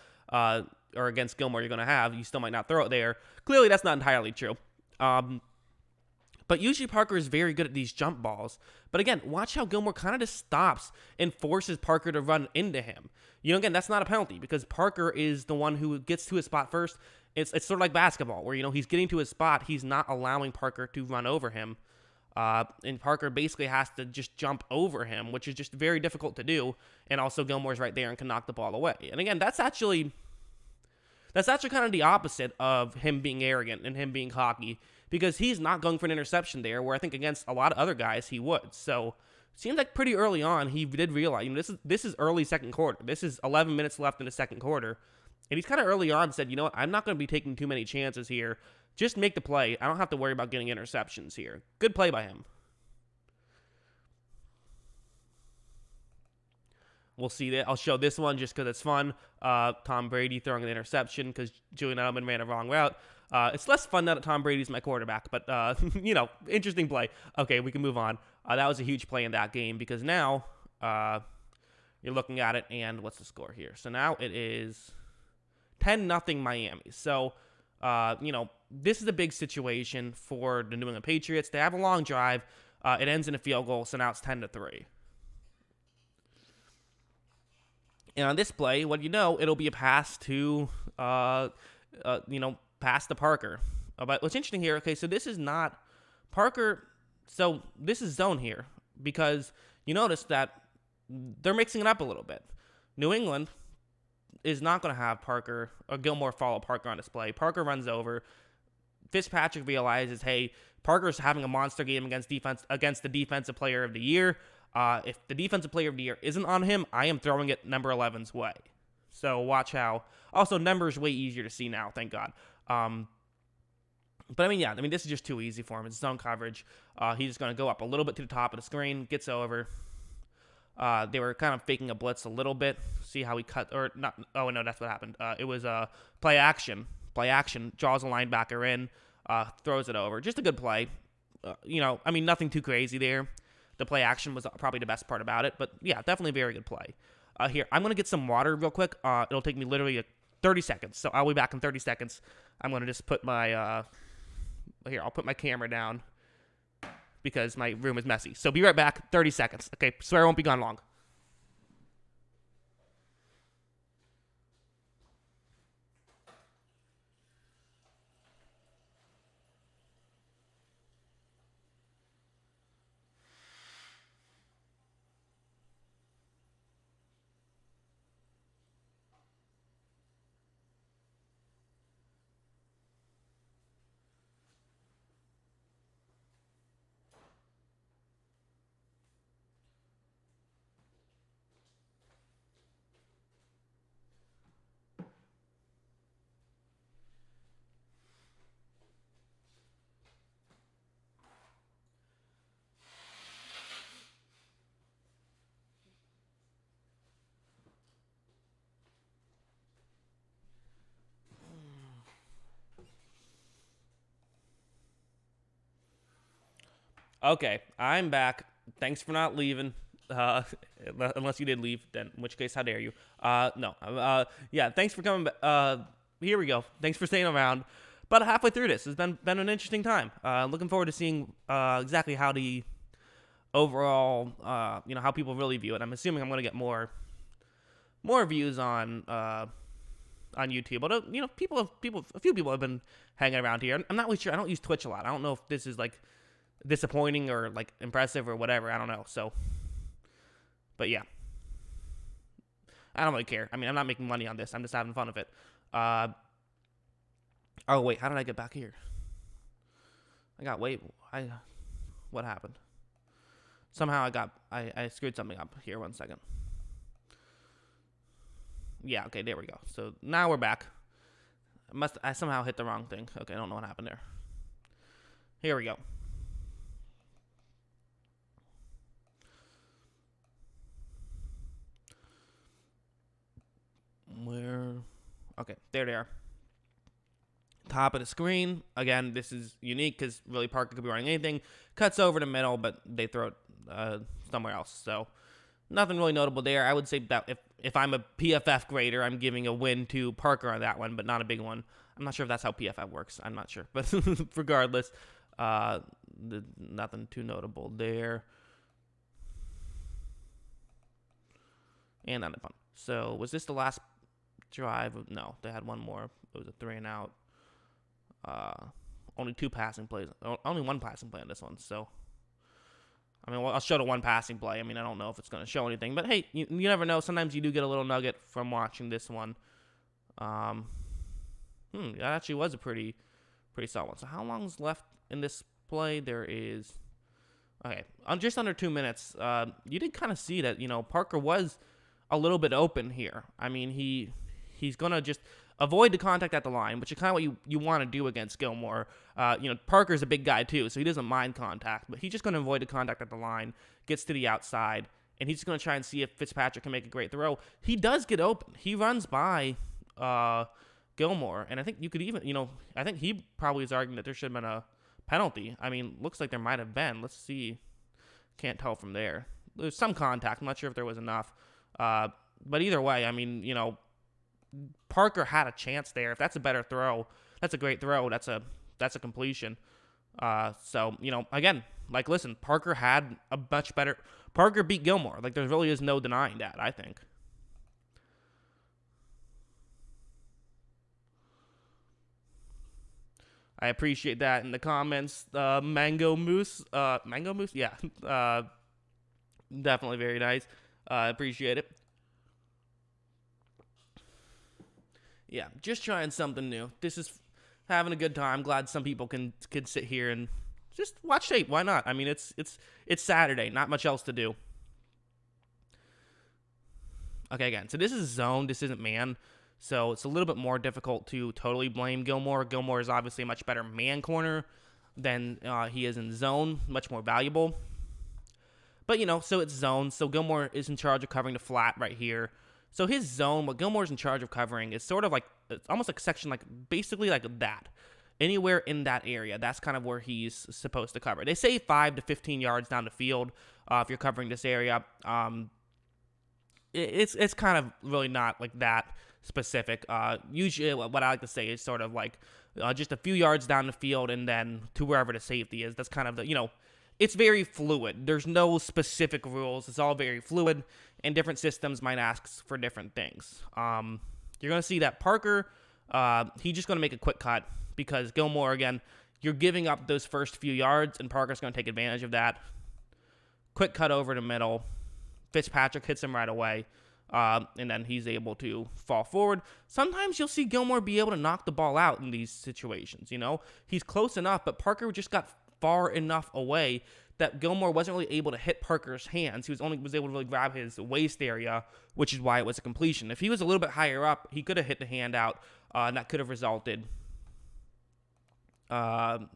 or against Gilmore you're going to have, you still might not throw it there. Clearly, that's not entirely true. But usually Parker is very good at these jump balls. But again, watch how Gilmore kind of just stops and forces Parker to run into him. Again, that's not a penalty because Parker is the one who gets to his spot first. It's sort of like basketball where, he's getting to his spot. He's not allowing Parker to run over him. And Parker basically has to just jump over him, which is just very difficult to do. And also Gilmore's right there and can knock the ball away. And again, that's actually kind of the opposite of him being arrogant and him being cocky, because he's not going for an interception there, where I think against a lot of other guys he would. So it seems like pretty early on he did realize, this is early second quarter. This is 11 minutes left in the second quarter. And he's kind of early on said, I'm not going to be taking too many chances here. Just make the play. I don't have to worry about getting interceptions here. Good play by him. We'll see that. I'll show this one just because it's fun. Tom Brady throwing an interception because Julian Edelman ran a wrong route. It's less fun now that Tom Brady's my quarterback, but, interesting play. Okay, we can move on. That was a huge play in that game because now you're looking at it, and what's the score here? So now it is 10-0 Miami. So, this is a big situation for the New England Patriots. They have a long drive. It ends in a field goal, so now it's 10-3. And on this play, it'll be a pass to, pass to Parker. But what's interesting here, okay, so this is not Parker. So this is zone here because you notice that they're mixing it up a little bit. New England is not going to have Parker or Gilmore follow Parker on display. Parker runs over. Fitzpatrick realizes, hey, Parker's having a monster game against the Defensive Player of the Year. If the Defensive Player of the Year isn't on him, I am throwing it number 11's way. So watch how. Also, numbers way easier to see now, thank God. But this is just too easy for him. It's zone coverage. He's just going to go up a little bit to the top of the screen, gets over. They were kind of faking a blitz a little bit. See how he cut, or not. Oh, no, that's what happened. It was play action. Play action. Draws a linebacker in, throws it over. Just a good play. Nothing too crazy there. The play action was probably the best part about it. But, yeah, definitely a very good play. Here, I'm going to get some water real quick. It'll take me literally 30 seconds. So I'll be back in 30 seconds. I'm going to just put my, I'll put my camera down because my room is messy. So be right back, 30 seconds. Okay, swear I won't be gone long. Okay, I'm back. Thanks for not leaving. Uh, unless you did leave, then in which case, how dare you? No. Yeah. Thanks for coming. Here we go. Thanks for staying around. About halfway through this, it's been an interesting time. Looking forward to seeing exactly how the overall, how people really view it. I'm assuming I'm gonna get more views on YouTube. But a few people have been hanging around here. I'm not really sure. I don't use Twitch a lot. I don't know if this is like disappointing or like impressive or whatever. I don't know. So, but yeah, I don't really care. I mean, I'm not making money on this. I'm just having fun of it. Oh wait, how did I get back here? What happened? Somehow I screwed something up here. 1 second. Yeah, okay, there we go. So now we're back. I somehow hit the wrong thing. Okay, I don't know what happened there. Here we go. Okay, there they are. Top of the screen. Again, this is unique because really Parker could be running anything. Cuts over the middle, but they throw it somewhere else. So nothing really notable there. I would say that if I'm a PFF grader, I'm giving a win to Parker on that one, but not a big one. I'm not sure if that's how PFF works. I'm not sure. But regardless, nothing too notable there. And not a fun. So was this the last drive? No, they had one more. It was a 3-and-out. Only 2 passing plays. Only 1 passing play on this one. So, I mean, I'll show the 1 passing play. I mean, I don't know if it's going to show anything. But, hey, you never know. Sometimes you do get a little nugget from watching this one. That actually was a pretty solid one. So, how long's left in this play? There is... Okay, just under 2 minutes. You did kind of see that, Parker was a little bit open here. I mean, he's going to just avoid the contact at the line, which is kind of what you want to do against Gilmore. Parker's a big guy too, so he doesn't mind contact, but he's just going to avoid the contact at the line, gets to the outside, and he's just going to try and see if Fitzpatrick can make a great throw. He does get open. He runs by Gilmore, and I think you could even, I think he probably is arguing that there should have been a penalty. I mean, looks like there might have been. Let's see. Can't tell from there. There's some contact. I'm not sure if there was enough. But either way, I mean, Parker had a chance there. If that's a better throw, that's a great throw. That's a completion. So, again, listen, Parker had a much better... Parker beat Gilmore. There really is no denying that, I think. I appreciate that in the comments. Mango Moose. Mango Moose? Yeah. Definitely very nice. I appreciate it. Yeah, just trying something new. This is having a good time. Glad some people can sit here and just watch tape. Why not? I mean, it's Saturday. Not much else to do. Okay, again. So this is zone. This isn't man. So it's a little bit more difficult to totally blame Gilmore. Gilmore is obviously a much better man corner than he is in zone. Much more valuable. But, so it's zone. So Gilmore is in charge of covering the flat right here. So his zone, what Gilmore's in charge of covering, is sort of it's almost like section, basically like that. Anywhere in that area, that's kind of where he's supposed to cover. They say 5 to 15 yards down the field if you're covering this area. It's kind of really not that specific. Usually what I like to say is sort of just a few yards down the field and then to wherever the safety is. That's kind of the, it's very fluid. There's no specific rules. It's all very fluid, and different systems might ask for different things. You're going to see that Parker, he's just going to make a quick cut because Gilmore, again, you're giving up those first few yards, and Parker's going to take advantage of that. Quick cut over the middle. Fitzpatrick hits him right away, and then he's able to fall forward. Sometimes you'll see Gilmore be able to knock the ball out in these situations, He's close enough, but Parker just got far enough away that Gilmore wasn't really able to hit Parker's hands. He was able to really grab his waist area, which is why it was a completion. If he was a little bit higher up, he could have hit the hand out, and that could have resulted, in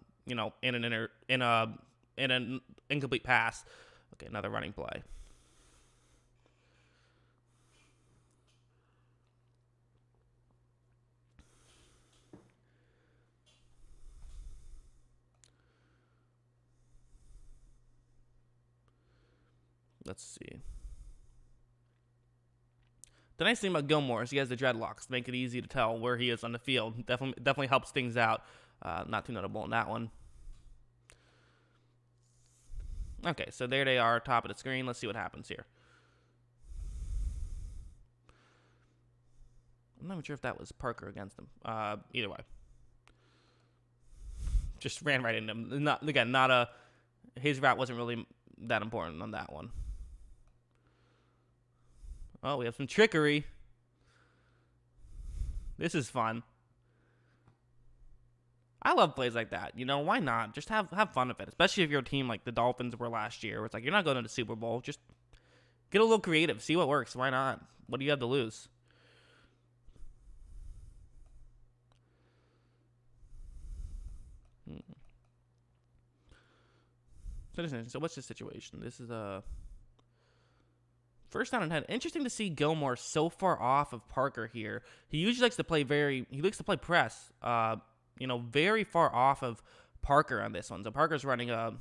an incomplete pass. Okay, another running play. Let's see. The nice thing about Gilmore is he has the dreadlocks, make it easy to tell where he is on the field. Definitely helps things out. Not too notable in that one. Okay, so there they are, top of the screen. Let's see what happens here. I'm not even sure if that was Parker against him. Either way. Just ran right into him. His route wasn't really that important on that one. Oh, we have some trickery. This is fun. I love plays like that. Why not? Just have fun with it, especially if you're a team like the Dolphins were last year, where it's like you're not going to the Super Bowl. Just get a little creative, see what works. Why not? What do you have to lose? So what's the situation? This is a first down and 10. Interesting to see Gilmore so far off of Parker here. He usually likes to play press. Very far off of Parker on this one. So Parker's running going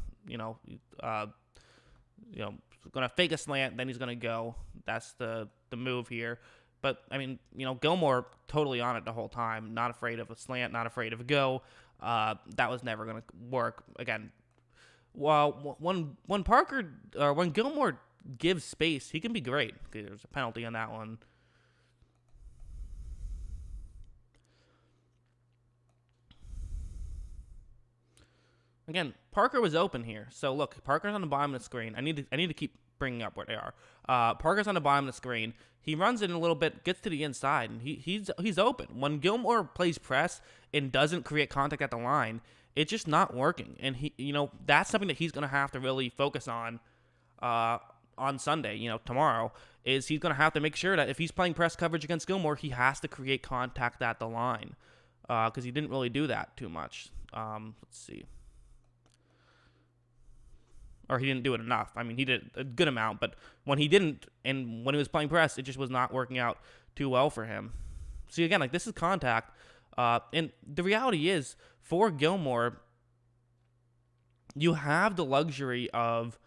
to fake a slant, then he's going to go. That's the move here. But, Gilmore totally on it the whole time. Not afraid of a slant, not afraid of a go. That was never going to work. Again, when Gilmore gives space, he can be great. There's a penalty on that one. Again, Parker was open here. So look, Parker's on the bottom of the screen. I need to keep bringing up where they are. Parker's on the bottom of the screen. He runs in a little bit, gets to the inside, and he's open. When Gilmore plays press and doesn't create contact at the line, it's just not working. And that's something that he's going to have to really focus on Sunday, tomorrow, is he's going to have to make sure that if he's playing press coverage against Gilmore, he has to create contact at the line, because he didn't really do that too much. Let's see. Or he didn't do it enough. He did a good amount, but when he didn't, and when he was playing press, it just was not working out too well for him. See, again, this is contact. And the reality is, for Gilmore, you have the luxury of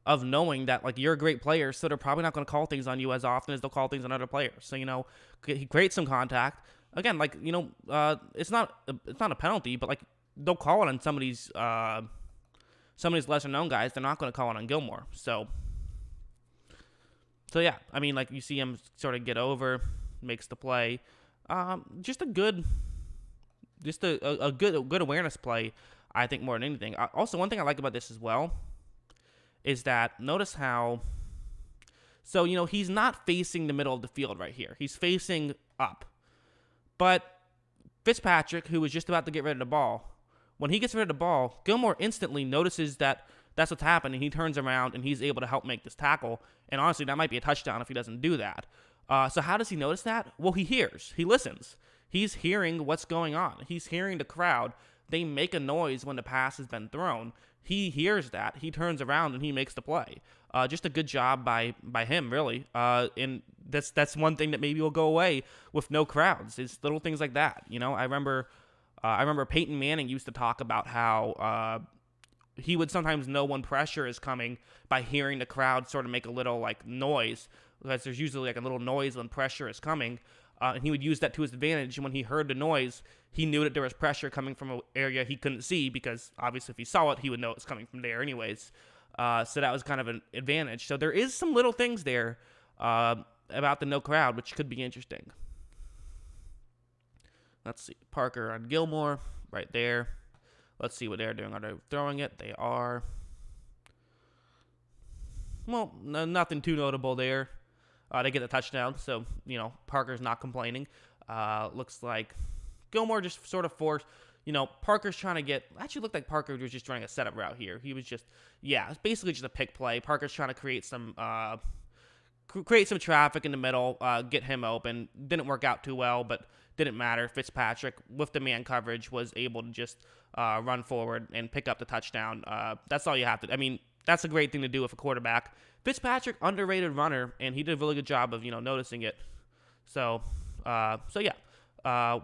knowing that, you're a great player, so they're probably not going to call things on you as often as they'll call things on other players. So, he creates some contact. Again, it's not a penalty, but, they'll call it on some of these lesser-known guys. They're not going to call it on Gilmore. So yeah, you see him sort of get over, makes the play. Just a good awareness play, I think, more than anything. Also, one thing I like about this as well is that notice how, he's not facing the middle of the field right here. He's facing up. But Fitzpatrick, who was just about to get rid of the ball, when he gets rid of the ball, Gilmore instantly notices that that's what's happening. He turns around and he's able to help make this tackle. And honestly, that might be a touchdown if he doesn't do that. So how does he notice that? Well, he hears. He listens. He's hearing what's going on. He's hearing the crowd. They make a noise when the pass has been thrown. He hears that. He turns around and he makes the play. Just a good job by him, really. And that's one thing that maybe will go away with no crowds. Is little things like that. I remember Peyton Manning used to talk about how he would sometimes know when pressure is coming by hearing the crowd sort of make a little noise, because there's usually a little noise when pressure is coming. And he would use that to his advantage. And when he heard the noise, he knew that there was pressure coming from an area he couldn't see, because obviously if he saw it, he would know it was coming from there anyways. So that was kind of an advantage. So there is some little things there about the no crowd, which could be interesting. Let's see. Parker on Gilmore right there. Let's see what they're doing. Are they throwing it? They are. Well, nothing too notable there. They get a touchdown, so, Parker's not complaining. Looks like Gilmore just sort of forced, Parker's trying to get, actually looked like Parker was just running a setup route here. He was just, it's basically just a pick play. Parker's trying to create some traffic in the middle, get him open. Didn't work out too well, but didn't matter. Fitzpatrick, with the man coverage, was able to just run forward and pick up the touchdown. That's all you have to, that's a great thing to do with a quarterback. Fitzpatrick, underrated runner, and he did a really good job of, noticing it. So yeah.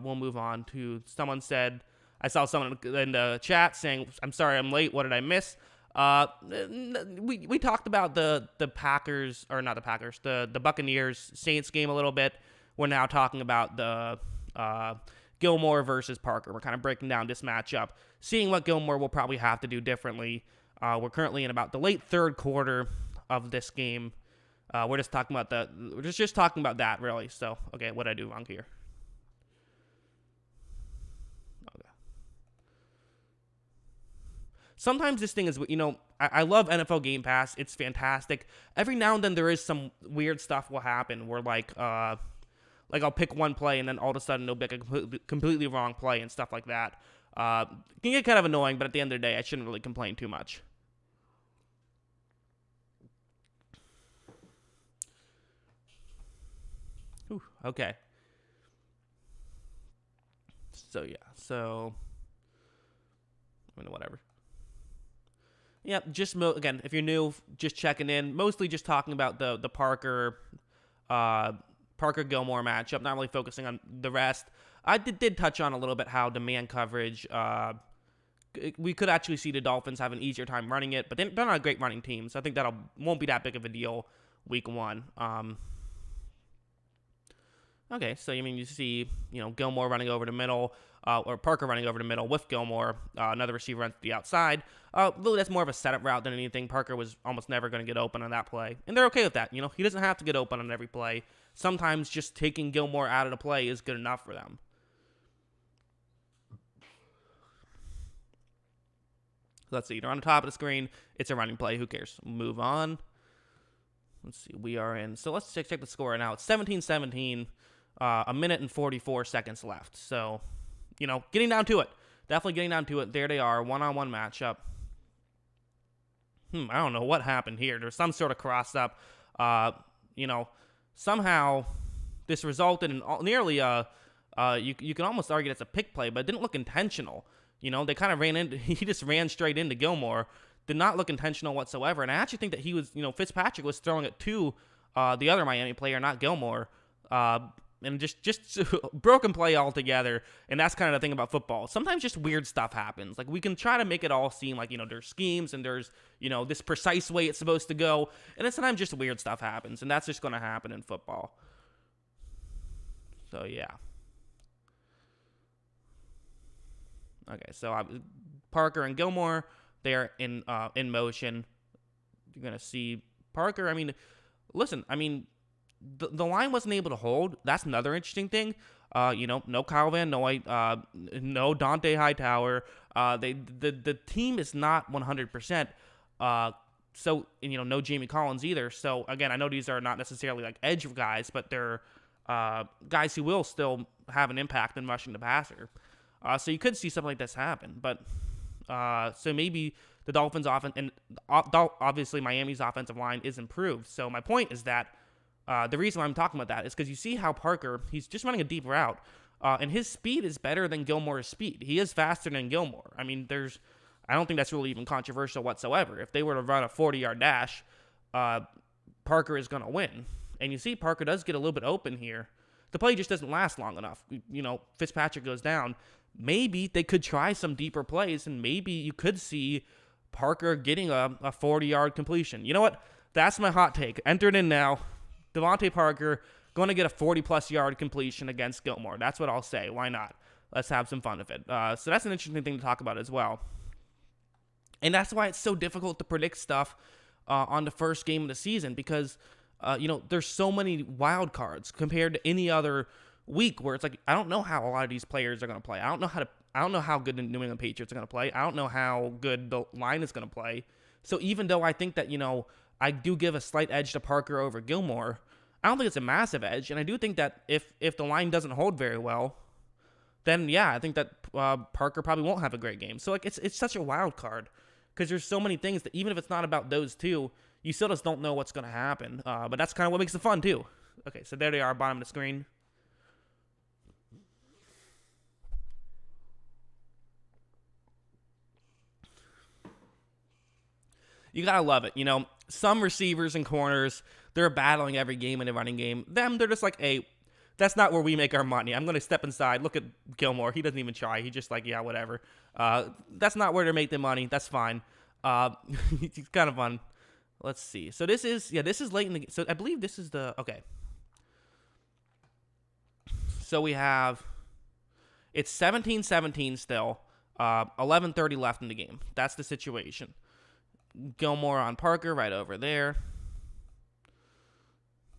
We'll move on to, someone said, I saw someone in the chat saying, I'm sorry I'm late, what did I miss? We talked about the Packers, or not the Packers, the Buccaneers Saints game a little bit. We're now talking about the Gilmore versus Parker. We're kind of breaking down this matchup, seeing what Gilmore will probably have to do differently. We're currently in about the late third quarter of this game. We're just talking about just talking about that, really. So, okay, what did I do wrong here? Okay. Sometimes this thing is, I love NFL Game Pass. It's fantastic. Every now and then there is some weird stuff will happen where like I'll pick one play and then all of a sudden it'll be like a completely wrong play and stuff like that. It can get kind of annoying, but at the end of the day, I shouldn't really complain too much. Whew, okay. So, yeah. So, whatever. Yeah, just again, if you're new, just checking in. Mostly just talking about the Parker Gilmore matchup. Not really focusing on the rest. I did touch on a little bit how the man coverage. We could actually see the Dolphins have an easier time running it, but they're not a great running team, so I think that won't be that big of a deal week one. Okay, so you see, Gilmore running over the middle, or Parker running over the middle with Gilmore, another receiver runs to the outside. Really, that's more of a setup route than anything. Parker was almost never going to get open on that play, and they're okay with that. He doesn't have to get open on every play. Sometimes just taking Gilmore out of the play is good enough for them. Let's see, they're on the top of the screen. It's a running play. Who cares? Move on. Let's see, we are in. So let's check the score now. It's 17-17. A minute and 44 seconds left. So, getting down to it. Definitely getting down to it. There they are, one-on-one matchup. I don't know what happened here. There's some sort of cross-up. Somehow this resulted in nearly you can almost argue that's a pick play, but it didn't look intentional. They kind of he just ran straight into Gilmore. Did not look intentional whatsoever. And I actually think that he was, Fitzpatrick was throwing it to the other Miami player, not Gilmore. And just broken play altogether. And that's kind of the thing about football. Sometimes just weird stuff happens. Like, we can try to make it all seem like, there's schemes and there's, this precise way it's supposed to go. And then sometimes just weird stuff happens. And that's just going to happen in football. So, yeah. Okay, so Parker and Gilmore, they're in motion. You're going to see Parker. Listen, the line wasn't able to hold. That's another interesting thing. No Kyle Van Noy, no Dante Hightower. The team is not 100%. So, no Jamie Collins either. So, again, I know these are not necessarily like edge guys, but they're guys who will still have an impact in rushing the passer. So you could see something like this happen. But so maybe the Dolphins' offense, and obviously Miami's offensive line is improved. So my point is that the reason why I'm talking about that is because you see how Parker, he's just running a deep route, and his speed is better than Gilmore's speed. He is faster than Gilmore. I don't think that's really even controversial whatsoever. If they were to run a 40-yard dash, Parker is going to win. And you see Parker does get a little bit open here. The play just doesn't last long enough. Fitzpatrick goes down. Maybe they could try some deeper plays, and maybe you could see Parker getting a 40-yard completion. You know what? That's my hot take. Enter it in now. Devontae Parker going to get a 40-plus yard completion against Gilmore. That's what I'll say. Why not? Let's have some fun with it. So that's an interesting thing to talk about as well. And that's why it's so difficult to predict stuff on the first game of the season because, there's so many wild cards compared to any other week where it's like, I don't know how a lot of these players are going to play. I don't know how good the New England Patriots are going to play. I don't know how good the line is going to play. So even though I think that, I do give a slight edge to Parker over Gilmore, I don't think it's a massive edge. And I do think that if the line doesn't hold very well, then yeah, I think that Parker probably won't have a great game. So like it's such a wild card because there's so many things that even if it's not about those two, you still just don't know what's going to happen. But that's kind of what makes it fun too. Okay, so there they are, bottom of the screen. You gotta love it. Some receivers and corners, they're battling every game in the running game. They're just like, hey, that's not where we make our money. I'm going to step inside. Look at Gilmore. He doesn't even try. He's just like, yeah, whatever. That's not where they make their money. That's fine. Uh, it's kind of fun. Let's see. So this is late in the. So I believe this is the okay. So we have it's 17-17 still. 11:30 left in the game. That's the situation. Gilmore on Parker right over there.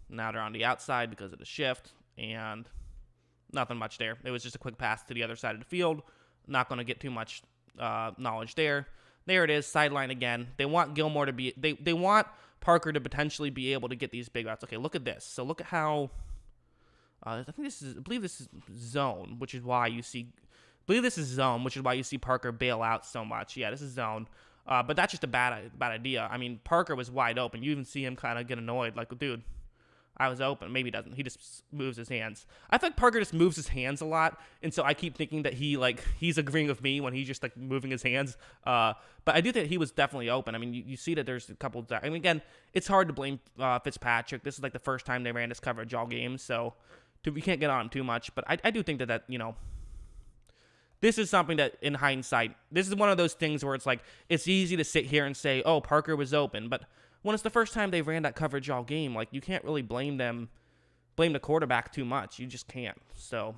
Now they're on the outside because of the shift, and nothing much there. It was just a quick pass to the other side of the field. Not going to get too much knowledge there. There it is, sideline again. They want Gilmore to be they want Parker to potentially be able to get these big routes. Okay, look at this. So look at how I believe this is zone, which is why you see Parker bail out so much. Yeah, this is zone. But that's just a bad idea. I mean, Parker was wide open. You even see him kind of get annoyed, like, dude, I was open. Maybe he doesn't. He just moves his hands. I feel like Parker just moves his hands a lot, and so I keep thinking that he's agreeing with me when he's just like moving his hands. But I do think he was definitely open. I mean, you see that there's a couple. I mean, again, it's hard to blame Fitzpatrick. This is like the first time they ran this coverage all game, so we can't get on him too much. But I do think that this is something that, in hindsight, this is one of those things where it's like, it's easy to sit here and say, oh, Parker was open. But when it's the first time they ran that coverage all game, like, you can't really blame the quarterback too much. You just can't. So,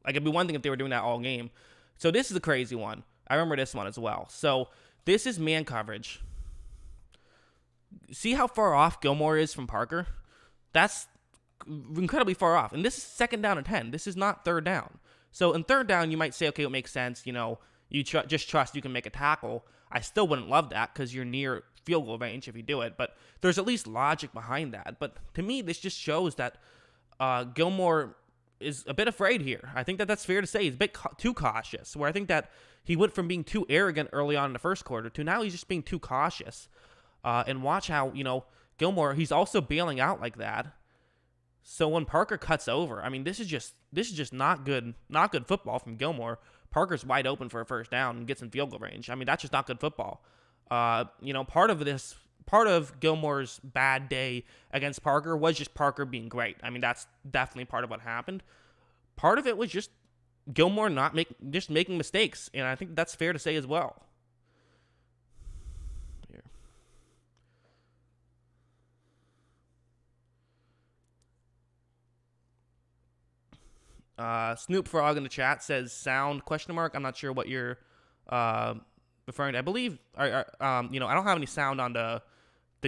like, it'd be one thing if they were doing that all game. So this is a crazy one. I remember this one as well. So this is man coverage. See how far off Gilmore is from Parker? That's incredibly far off. And this is 2nd down and 10. This is not 3rd down. So in 3rd down, you might say, okay, it makes sense. You just trust you can make a tackle. I still wouldn't love that because you're near field goal range if you do it. But there's at least logic behind that. But to me, this just shows that Gilmore is a bit afraid here. I think that's fair to say. He's a bit too cautious, where I think that he went from being too arrogant early on in the first quarter to now he's just being too cautious. And watch how, Gilmore, he's also bailing out like that. So when Parker cuts over, I mean, this is just not good football from Gilmore. Parker's wide open for a 1st down and gets in field goal range. I mean, that's just not good football. Part of Gilmore's bad day against Parker was just Parker being great. I mean, that's definitely part of what happened. Part of it was just Gilmore making mistakes, and I think that's fair to say as well. Snoop Frog in the chat says sound ? I'm not sure what you're referring to. I believe I don't have any sound on the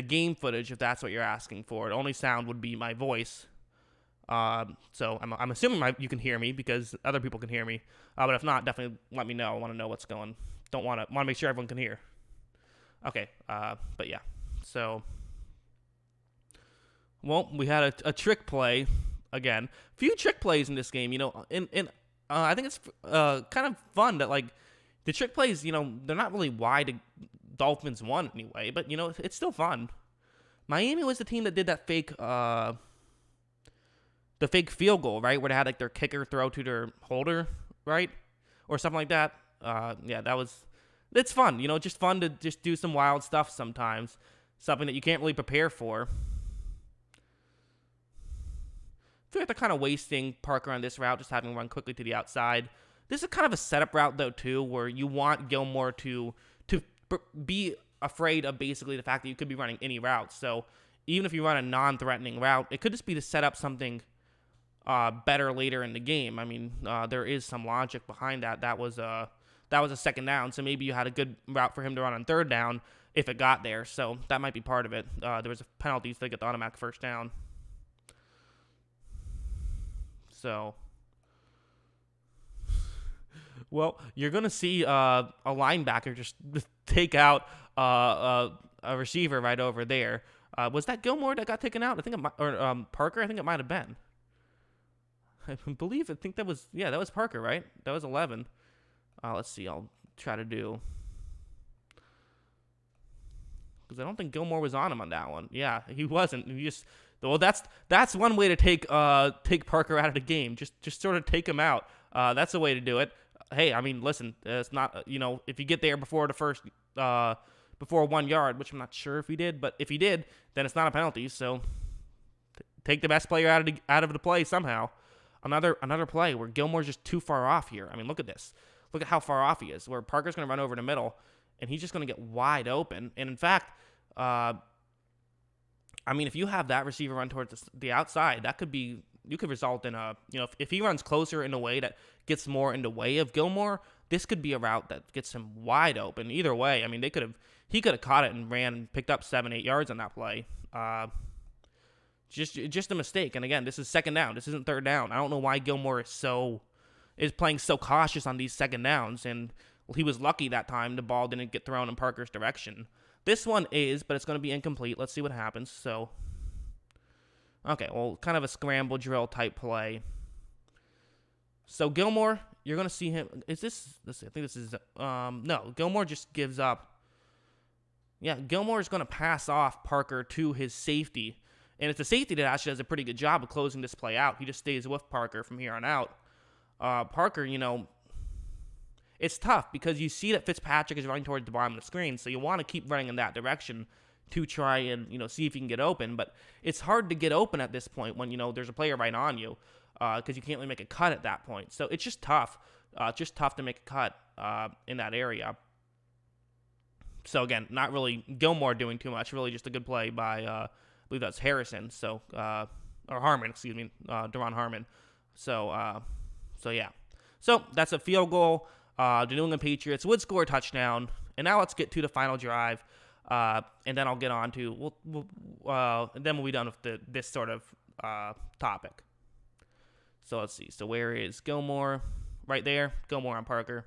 game footage if that's what you're asking for. The only sound would be my voice. So I'm assuming you can hear me because other people can hear me. But if not, definitely let me know. I want to know what's going. Want to make sure everyone can hear. Okay. But yeah. So well, we had a trick play. Again, few trick plays in this game, I think it's kind of fun that, like, the trick plays, they're not really why the Dolphins won anyway, but, it's still fun. Miami was the team that did that fake field goal, right, where they had, like, their kicker throw to their holder, right, or something like that. It's fun, just fun to just do some wild stuff sometimes, something that you can't really prepare for. I feel like they're kind of wasting Parker on this route, just having him run quickly to the outside. This is kind of a setup route, though, too, where you want Gilmore to be afraid of basically the fact that you could be running any route. So even if you run a non-threatening route, it could just be to set up something better later in the game. I mean, there is some logic behind that. That was a 2nd down, so maybe you had a good route for him to run on 3rd down if it got there. So that might be part of it. There was a penalty, so they get the automatic 1st down. So, well, you're going to see a linebacker just take out a receiver right over there. Was that Gilmore that got taken out? I think or Parker? I think it might have been. I think that was Parker, right? That was 11. Let's see. I'll try to do. Because I don't think Gilmore was on him on that one. Yeah, he wasn't. He just... Well, that's one way to take Parker out of the game. Just sort of take him out. That's a way to do it. Hey, I mean, listen, it's not if you get there before before 1 yard, which I'm not sure if he did, but if he did, then it's not a penalty. So take the best player out of the play somehow. Another play where Gilmore's just too far off here. I mean, look at this. Look at how far off he is. Where Parker's going to run over the middle, and he's just going to get wide open. And in fact, I mean, if you have that receiver run towards the outside, that could be, you could result in a, if he runs closer in a way that gets more in the way of Gilmore, this could be a route that gets him wide open. Either way, I mean, he could have caught it and picked up 7-8 yards on that play. Just a mistake. And again, this is second down. This isn't third down. I don't know why Gilmore is playing so cautious on these second downs. And he was lucky that time the ball didn't get thrown in Parker's direction. This one is, but it's going to be incomplete. Let's see what happens. So, okay, well, kind of a scramble drill type play. So Gilmore, you're going to see him. Is this? Let's see. I think this is. No, Gilmore just gives up. Yeah, Gilmore is going to pass off Parker to his safety, and it's a safety that actually does a pretty good job of closing this play out. He just stays with Parker from here on out. Parker, it's tough because you see that Fitzpatrick is running towards the bottom of the screen, so you want to keep running in that direction to try and, see if you can get open. But it's hard to get open at this point when, there's a player right on you because you can't really make a cut at that point. So it's just tough. Just tough to make a cut in that area. So, again, not really Gilmore doing too much. Really just a good play by, I believe that's Harrison. So, or Harmon, excuse me, Deron Harmon. So, yeah. So that's a field goal. The New England Patriots would score a touchdown. And now let's get to the final drive. And then I'll get on to, and then we'll be done with this sort of topic. So let's see. So where is Gilmore? Right there. Gilmore on Parker.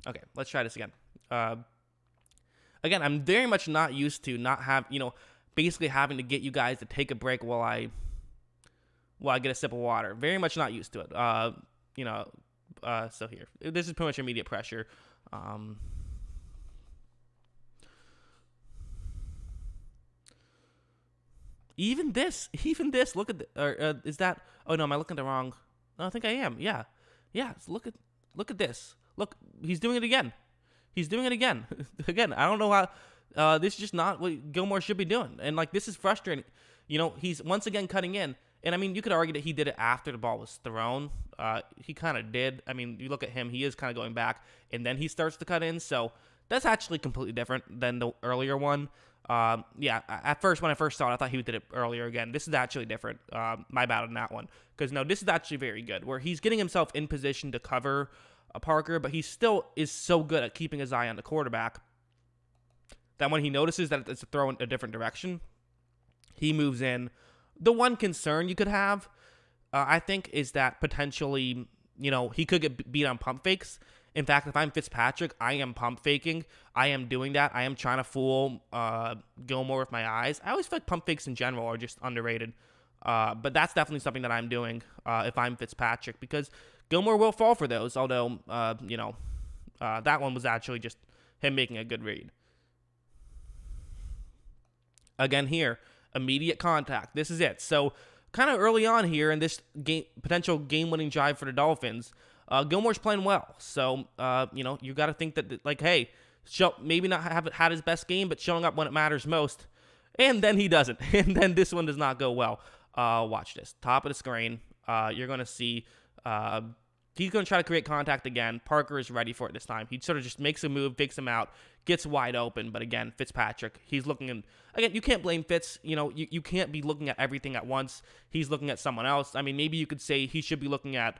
Okay, let's try this again. Again, I'm very much not used to basically having to get you guys to take a break while I get a sip of water. Very much not used to it. So here, this is pretty much immediate pressure. Even this, look at is that, oh no, am I looking at the wrong? No, I think I am. Yeah. So look at this. Look, he's doing it again. Again, I don't know how, this is just not what Gilmore should be doing. And this is frustrating. He's once again cutting in. And I mean, you could argue that he did it after the ball was thrown. He kind of did. I mean, you look at him, he is kind of going back and then he starts to cut in. So that's actually completely different than the earlier one. At first, when I first saw it, I thought he did it earlier again. This is actually different. My bad on that one. Because no, this is actually very good where he's getting himself in position to cover a Parker, but he still is so good at keeping his eye on the quarterback that when he notices that it's a throw in a different direction, he moves in. The one concern you could have, I think, is that potentially, he could get beat on pump fakes. In fact, if I'm Fitzpatrick, I am pump faking. I am doing that. I am trying to fool Gilmore with my eyes. I always feel like pump fakes in general are just underrated. But that's definitely something that I'm doing if I'm Fitzpatrick because Gilmore will fall for those, although, that one was actually just him making a good read. Again here, immediate contact. This is it. So kind of early on here in this potential game-winning drive for the Dolphins, Gilmore's playing well. So, you got to think that, hey, maybe not have had his best game, but showing up when it matters most. And then he doesn't. And then this one does not go well. Watch this. Top of the screen. You're going to see he's going to try to create contact again. Parker is ready for it this time. He sort of just makes a move, fakes him out, gets wide open. But again, Fitzpatrick, he's looking in. Again, you can't blame Fitz. You can't be looking at everything at once. He's looking at someone else. I mean, maybe you could say he should be looking at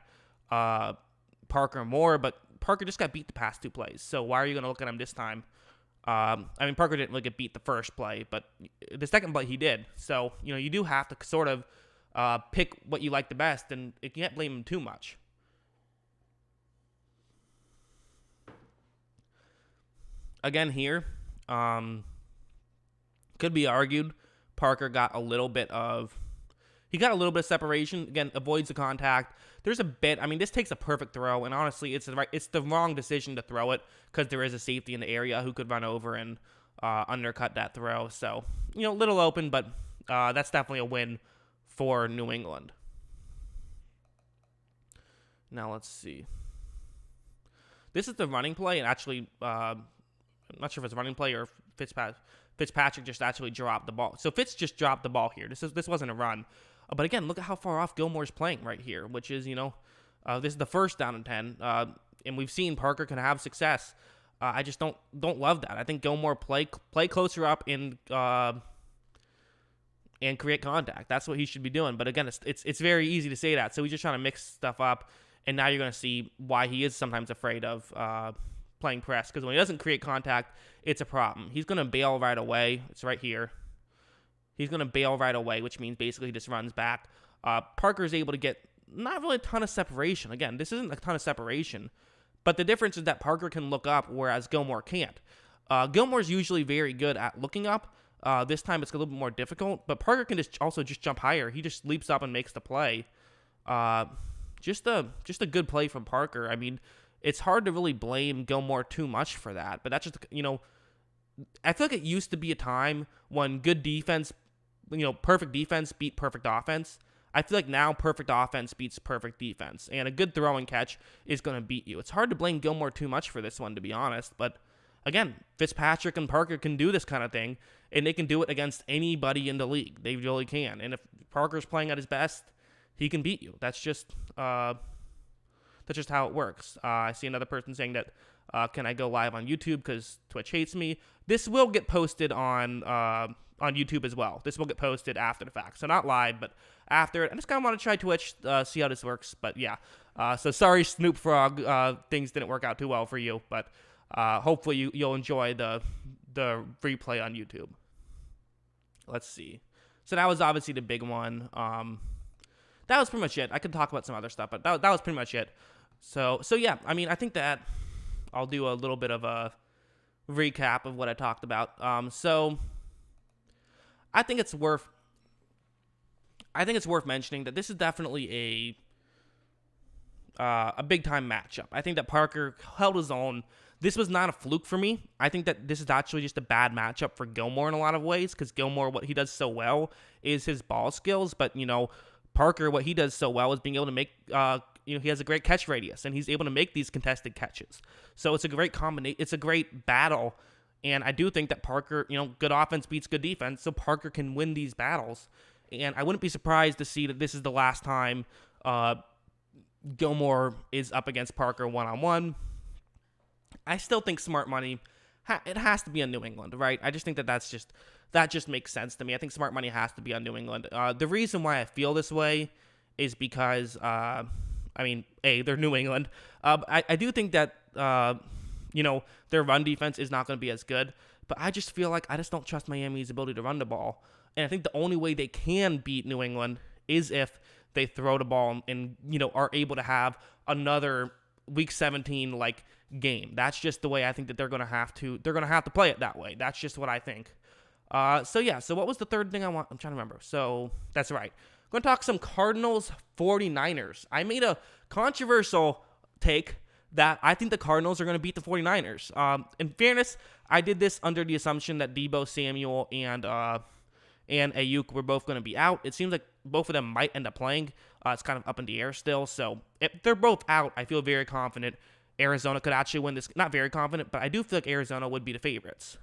Parker more, but Parker just got beat the past two plays. So why are you going to look at him this time? I mean, Parker didn't get beat the first play, but the second play he did. So, you do have to sort of pick what you like the best, and you can't blame him too much. Again here, could be argued Parker got a little bit of separation. Again, avoids the contact. There's a bit. I mean, this takes a perfect throw, and honestly, it's the wrong decision to throw it because there is a safety in the area who could run over and undercut that throw. So, little open, but that's definitely a win for New England. Now let's see. This is the running play, and actually, I'm not sure if it's a running play or Fitzpatrick just actually dropped the ball. So Fitz just dropped the ball here. This wasn't a run. But again, look at how far off Gilmore's playing right here, which is, this is the first down and 10. And we've seen Parker can have success. I just don't love that. I think Gilmore play closer up and create contact. That's what he should be doing. But again, it's very easy to say that. So he's just trying to mix stuff up. And now you're going to see why he is sometimes afraid of playing press. Because when he doesn't create contact, it's a problem. He's going to bail right away. It's right here. He's going to bail right away, which means basically he just runs back. Parker's able to get not really a ton of separation. Again, this isn't a ton of separation. But the difference is that Parker can look up, whereas Gilmore can't. Gilmore's usually very good at looking up. This time it's a little bit more difficult. But Parker can also just jump higher. He just leaps up and makes the play. Just a good play from Parker. I mean, it's hard to really blame Gilmore too much for that. But that's just, I feel like it used to be a time when good defense, perfect defense beat perfect offense. I feel like now perfect offense beats perfect defense. And a good throw and catch is going to beat you. It's hard to blame Gilmore too much for this one, to be honest. But again, Fitzpatrick and Parker can do this kind of thing. And they can do it against anybody in the league. They really can. And if Parker's playing at his best, he can beat you. That's just how it works. I see another person saying that, can I go live on YouTube because Twitch hates me? This will get posted on YouTube as well. This will get posted after the fact. So not live, but after it. I just kind of want to try Twitch, see how this works. But yeah, so sorry, Snoop Frog. Things didn't work out too well for you. But hopefully you'll enjoy the replay on YouTube. Let's see. So that was obviously the big one. That was pretty much it. I could talk about some other stuff, but that was pretty much it. So yeah, I mean, I think that I'll do a little bit of a recap of what I talked about. So I think it's worth mentioning that this is definitely a big time matchup. I think that Parker held his own. This was not a fluke for me. I think that this is actually just a bad matchup for Gilmore in a lot of ways, because Gilmore, what he does so well is his ball skills, but Parker, what he does so well is being able to make, he has a great catch radius, and he's able to make these contested catches. So it's a great combination. It's a great battle, and I do think that Parker, good offense beats good defense, so Parker can win these battles. And I wouldn't be surprised to see that this is the last time Gilmore is up against Parker one-on-one. I still think smart money, it has to be on New England, right? I just think that just makes sense to me. I think smart money has to be on New England. The reason why I feel this way is because, they're New England. I do think that, their run defense is not going to be as good, but I just feel like I just don't trust Miami's ability to run the ball. And I think the only way they can beat New England is if they throw the ball and are able to have another Week 17 game. That's just the way I think that they're going to have to play it that way. That's just what I think. So what was the third thing I'm trying to remember. So that's right. I'm going to talk some Cardinals 49ers. I made a controversial take that I think the Cardinals are going to beat the 49ers. In fairness, I did this under the assumption that Deebo Samuel and Ayuk were both going to be out. It seems like both of them might end up playing. It's kind of up in the air still. So if they're both out, I feel very confident Arizona could actually win this. Not very confident, but I do feel like Arizona would be the favorites.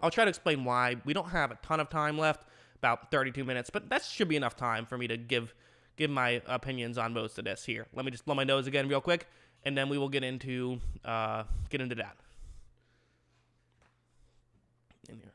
I'll try to explain why. We don't have a ton of time left, about 32 minutes, but that should be enough time for me to give my opinions on most of this here. Let me just blow my nose again real quick, and then we will get into that. In here.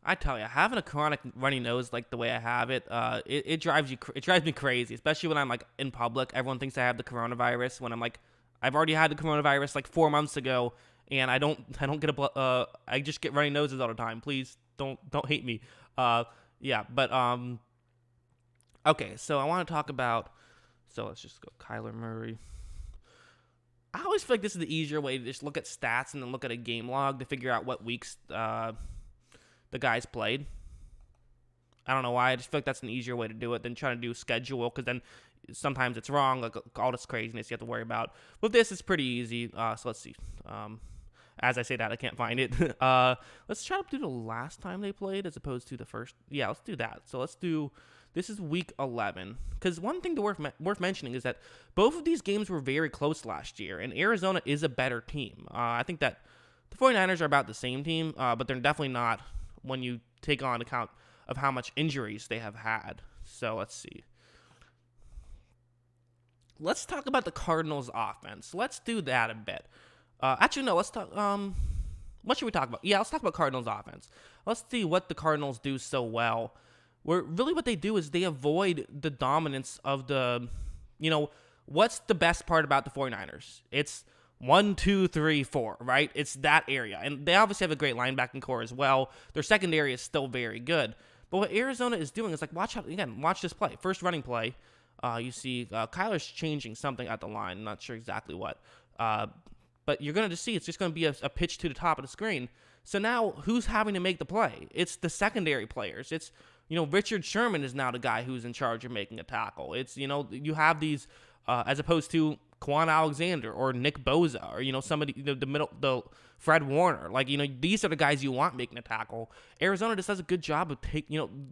I tell you, having a chronic runny nose like the way I have it, it drives me crazy, especially when I'm in public. Everyone thinks I have the coronavirus when I've already had the coronavirus 4 months ago, and I don't get I just get runny noses all the time. Please don't hate me. Okay, so I want to talk about, so let's just go Kyler Murray. I always feel like this is the easier way to just look at stats and then look at a game log to figure out what weeks the guys played. I don't know why. I just feel like that's an easier way to do it than trying to do schedule, because then sometimes it's wrong, like all this craziness you have to worry about. With this, it's pretty easy. So let's see. As I say that, I can't find it. Let's try to do the last time they played as opposed to the first. Yeah, let's do that. So let's do. This is week 11. Because one thing worth mentioning is that both of these games were very close last year, and Arizona is a better team. I think that the 49ers are about the same team, but they're definitely not when you take on account of how much injuries they have had. So let's see. Let's talk about the Cardinals offense. Let's do that a bit. Actually, no, let's talk. What should we talk about? Yeah, let's talk about Cardinals offense. Let's see what the Cardinals do so well. Where really what they do is they avoid the dominance of the, what's the best part about the 49ers? It's 1, 2, 3, 4, right? It's that area. And they obviously have a great linebacking core as well. Their secondary is still very good. But what Arizona is doing is like, watch this play. First running play, you see Kyler's changing something at the line. I'm not sure exactly what. But you're going to see it's just going to be a pitch to the top of the screen. So now who's having to make the play? It's the secondary players. It's, Richard Sherman is now the guy who's in charge of making a tackle. It's, you have these, as opposed to Quan Alexander or Nick Bosa or, somebody, the Fred Warner. Like, these are the guys you want making a tackle. Arizona just does a good job of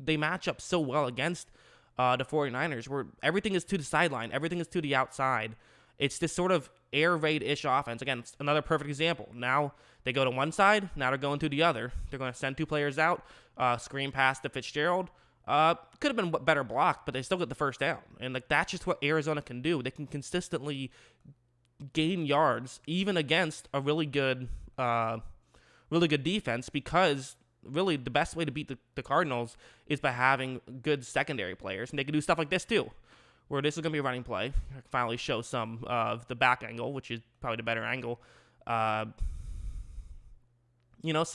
they match up so well against the 49ers where everything is to the sideline. Everything is to the outside. It's this sort of air raid-ish offense. Again, it's another perfect example. Now they go to one side. Now they're going to the other. They're going to send two players out, screen pass to Fitzgerald. Could have been better blocked, but they still get the first down. And that's just what Arizona can do. They can consistently gain yards, even against a really good defense, because really the best way to beat the Cardinals is by having good secondary players. And they can do stuff like this too, where this is going to be a running play. I can finally show some of the back angle, which is probably the better angle. So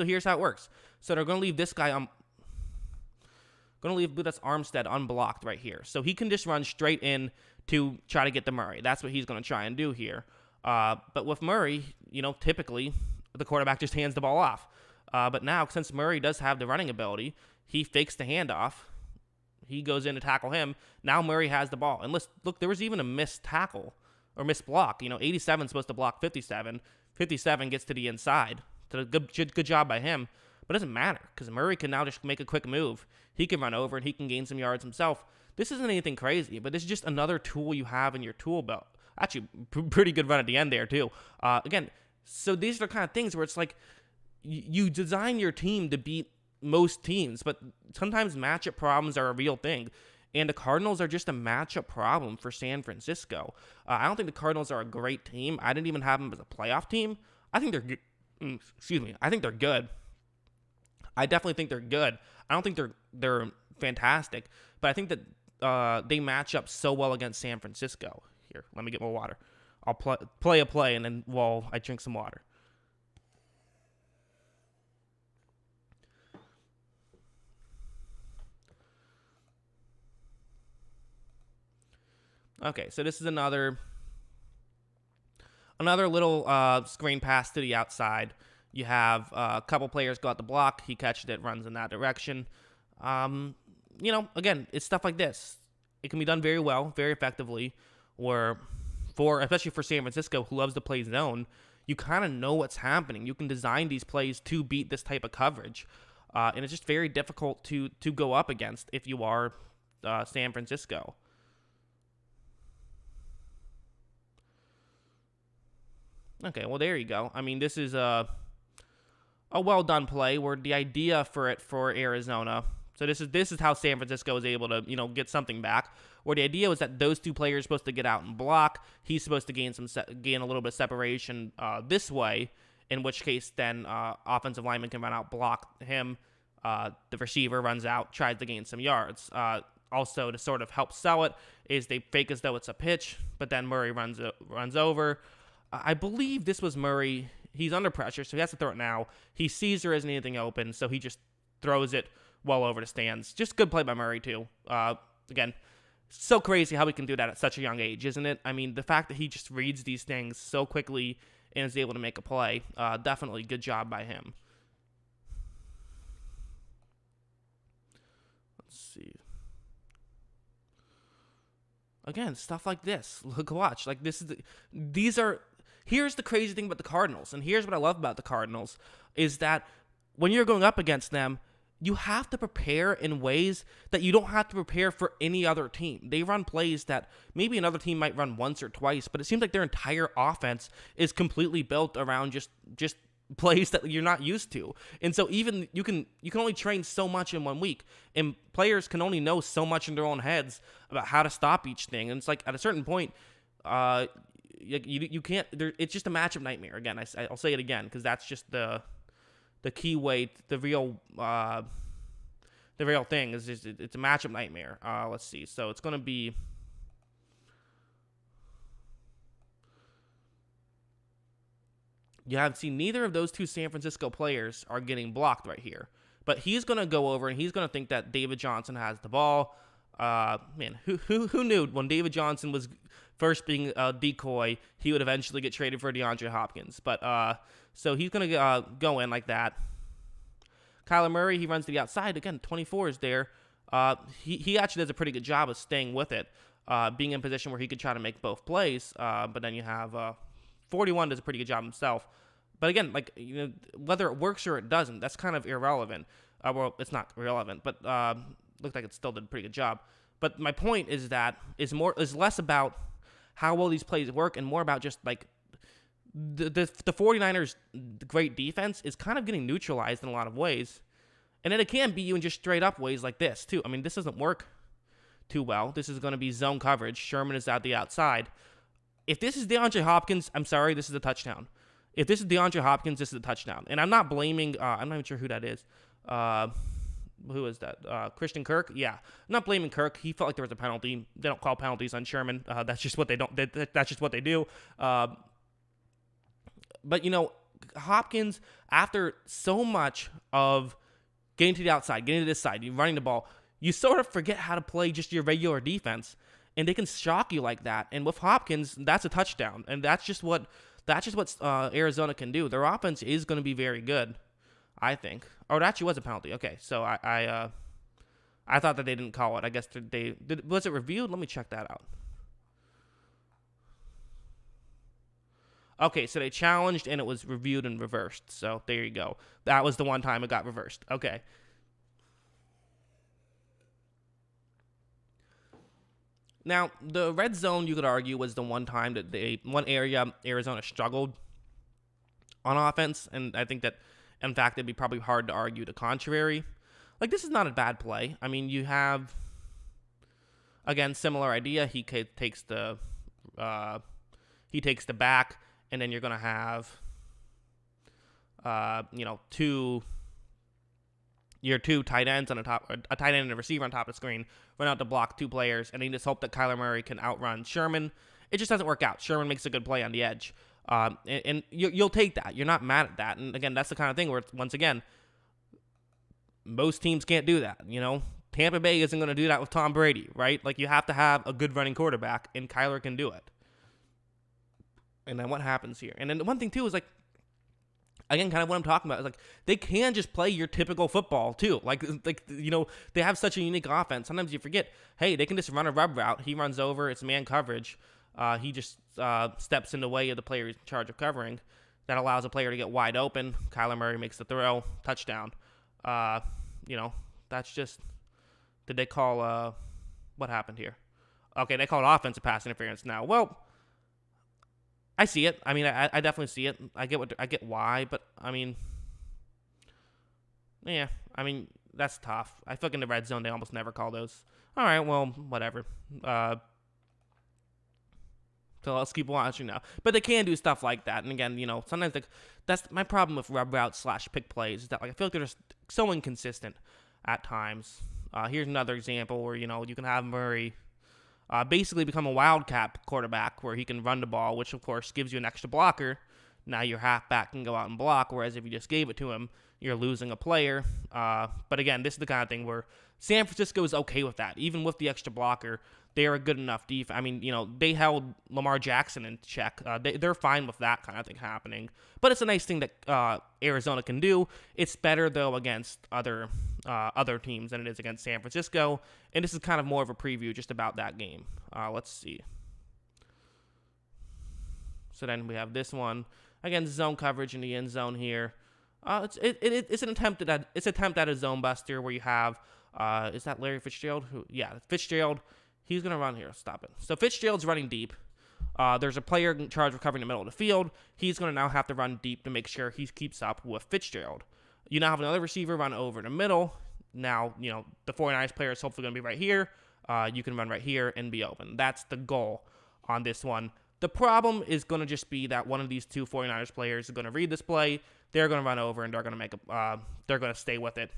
here's how it works. So they're going to leave this guy that's Armstead unblocked right here. So he can just run straight in to try to get to Murray. That's what he's going to try and do here. But with Murray, typically the quarterback just hands the ball off. But now, since Murray does have the running ability, he fakes the handoff. He goes in to tackle him. Now Murray has the ball. And look, there was even a missed tackle or missed block. 87 is supposed to block 57. 57 gets to the inside. So good job by him. But it doesn't matter because Murray can now just make a quick move. He can run over and he can gain some yards himself. This isn't anything crazy, but this is just another tool you have in your tool belt. Actually, pretty good run at the end there too. Again, so these are the kind of things where it's like you design your team to beat most teams, but sometimes matchup problems are a real thing. And the Cardinals are just a matchup problem for San Francisco. I don't think the Cardinals are a great team. I didn't even have them as a playoff team. I think they're good. I think they're good. I definitely think they're good. I don't think they're fantastic, but I think that they match up so well against San Francisco. Here, let me get more water. I'll play a play, and then while I drink some water. Okay, so this is another little screen pass to the outside. You have a couple players go out the block. He catches it, runs in that direction. Again, it's stuff like this. It can be done very well, very effectively, where especially for San Francisco, who loves to play zone, you kind of know what's happening. You can design these plays to beat this type of coverage. And it's just very difficult to go up against if you are San Francisco. Okay, well, there you go. I mean, this is a well-done play where the idea for Arizona, so this is how San Francisco is able to, get something back, where the idea was that those two players are supposed to get out and block. He's supposed to gain a little bit of separation this way, in which case then offensive lineman can run out, block him. The receiver runs out, tries to gain some yards. Also, to sort of help sell it, is they fake as though it's a pitch, but then Murray runs over. I believe this was Murray. He's under pressure, so he has to throw it now. He sees there isn't anything open, so he just throws it well over the stands. Just good play by Murray, too. Again, so crazy how he can do that at such a young age, isn't it? I mean, the fact that he just reads these things so quickly and is able to make a play, definitely good job by him. Let's see. Again, stuff like this. Look, watch. Like here's the crazy thing about the Cardinals, and here's what I love about the Cardinals, is that when you're going up against them, you have to prepare in ways that you don't have to prepare for any other team. They run plays that maybe another team might run once or twice, but it seems like their entire offense is completely built around just plays that you're not used to. And so even you can only train so much in 1 week, and players can only know so much in their own heads about how to stop each thing. And it's like at a certain point, you can't. It's just a matchup nightmare. Again, I'll say it again because that's just the key way. The real thing is just it's a matchup nightmare. Let's see. So it's gonna be. You have seen neither of those two San Francisco players are getting blocked right here. But he's going to go over and he's going to think that David Johnson has the ball. Man, who knew when David Johnson was first being a decoy, he would eventually get traded for DeAndre Hopkins. But so he's going to go in like that. Kyler Murray, he runs to the outside. Again, 24 is there. He actually does a pretty good job of staying with it, being in a position where he could try to make both plays. But then you have 41 does a pretty good job himself. But again, like, whether it works or it doesn't, that's kind of irrelevant. Well, it's not irrelevant, but looked like it still did a pretty good job. But my point is that is less about how well these plays work and more about just like the 49ers' great defense is kind of getting neutralized in a lot of ways. And then it can beat you in just straight up ways like this too. I mean, this doesn't work too well. This is going to be zone coverage. Sherman is at the outside. If this is DeAndre Hopkins, I'm sorry, this is a touchdown. If this is DeAndre Hopkins, this is a touchdown. And I'm not blaming, I'm not even sure who that is. Who is that? Christian Kirk? Yeah. I'm not blaming Kirk. He felt like there was a penalty. They don't call penalties on Sherman. That's just what they don't. That's just what they do. But, Hopkins, after so much of getting to the outside, getting to this side, you're running the ball, you sort of forget how to play just your regular defense. And they can shock you like that. And with Hopkins, that's a touchdown. And that's just what Arizona can do. Their offense is going to be very good, I think. Oh, it actually was a penalty. Okay, so I thought that they didn't call it. I guess was it reviewed? Let me check that out. Okay, so they challenged and it was reviewed and reversed. So there you go. That was the one time it got reversed. Okay. Now, the red zone, you could argue, was the one time that one area Arizona struggled on offense, and I think that, in fact, it'd be probably hard to argue the contrary. Like, this is not a bad play. I mean, you have, again, similar idea. He takes the back, and then you're going to have, two tight ends on the top, a tight end and a receiver on top of the screen, run out to block two players, and you just hope that Kyler Murray can outrun Sherman. It just doesn't work out. Sherman makes a good play on the edge. And you'll take that. You're not mad at that. And again, that's the kind of thing where, once again, most teams can't do that. Tampa Bay isn't going to do that with Tom Brady, right? Like, you have to have a good running quarterback, and Kyler can do it. And then what happens here? And then the one thing, too, is like, again, kind of what I'm talking about is like they can just play your typical football too. Like they have such a unique offense. Sometimes you forget, hey, they can just run a rub route. He runs over, it's man coverage. He just steps in the way of the player he's in charge of covering. That allows a player to get wide open. Kyler Murray makes the throw, touchdown. That's just. Did they call what happened here? Okay, they called offensive pass interference now. Well, I see it. I mean, I definitely see it. I get why, but I mean, yeah. I mean, that's tough. I feel like in the red zone they almost never call those. All right, well, whatever. So let's keep watching now. But they can do stuff like that. And again, sometimes that's my problem with rub route / pick plays is that I feel like they're just so inconsistent at times. Here's another example where you can have Murray. Basically become a wildcat quarterback where he can run the ball, which, of course, gives you an extra blocker. Now your halfback can go out and block, whereas if you just gave it to him, you're losing a player. But again, this is the kind of thing where San Francisco is okay with that. Even with the extra blocker, they are a good enough defense. I mean, they held Lamar Jackson in check. They're fine with that kind of thing happening. But it's a nice thing that Arizona can do. It's better, though, against other other teams than it is against San Francisco. And this is kind of more of a preview just about that game. Let's see. So then we have this one. Again, zone coverage in the end zone here. It's an attempt at a zone buster where you have, is that Larry Fitzgerald? Yeah, Fitzgerald. He's going to run here. Stop it. So Fitzgerald's running deep. There's a player in charge of covering the middle of the field. He's going to now have to run deep to make sure he keeps up with Fitzgerald. You now have another receiver run over the middle. Now, the 49ers player is hopefully going to be right here. You can run right here and be open. That's the goal on this one. The problem is going to just be that one of these two 49ers players is going to read this play. They're going to run over and they're going to stay with it.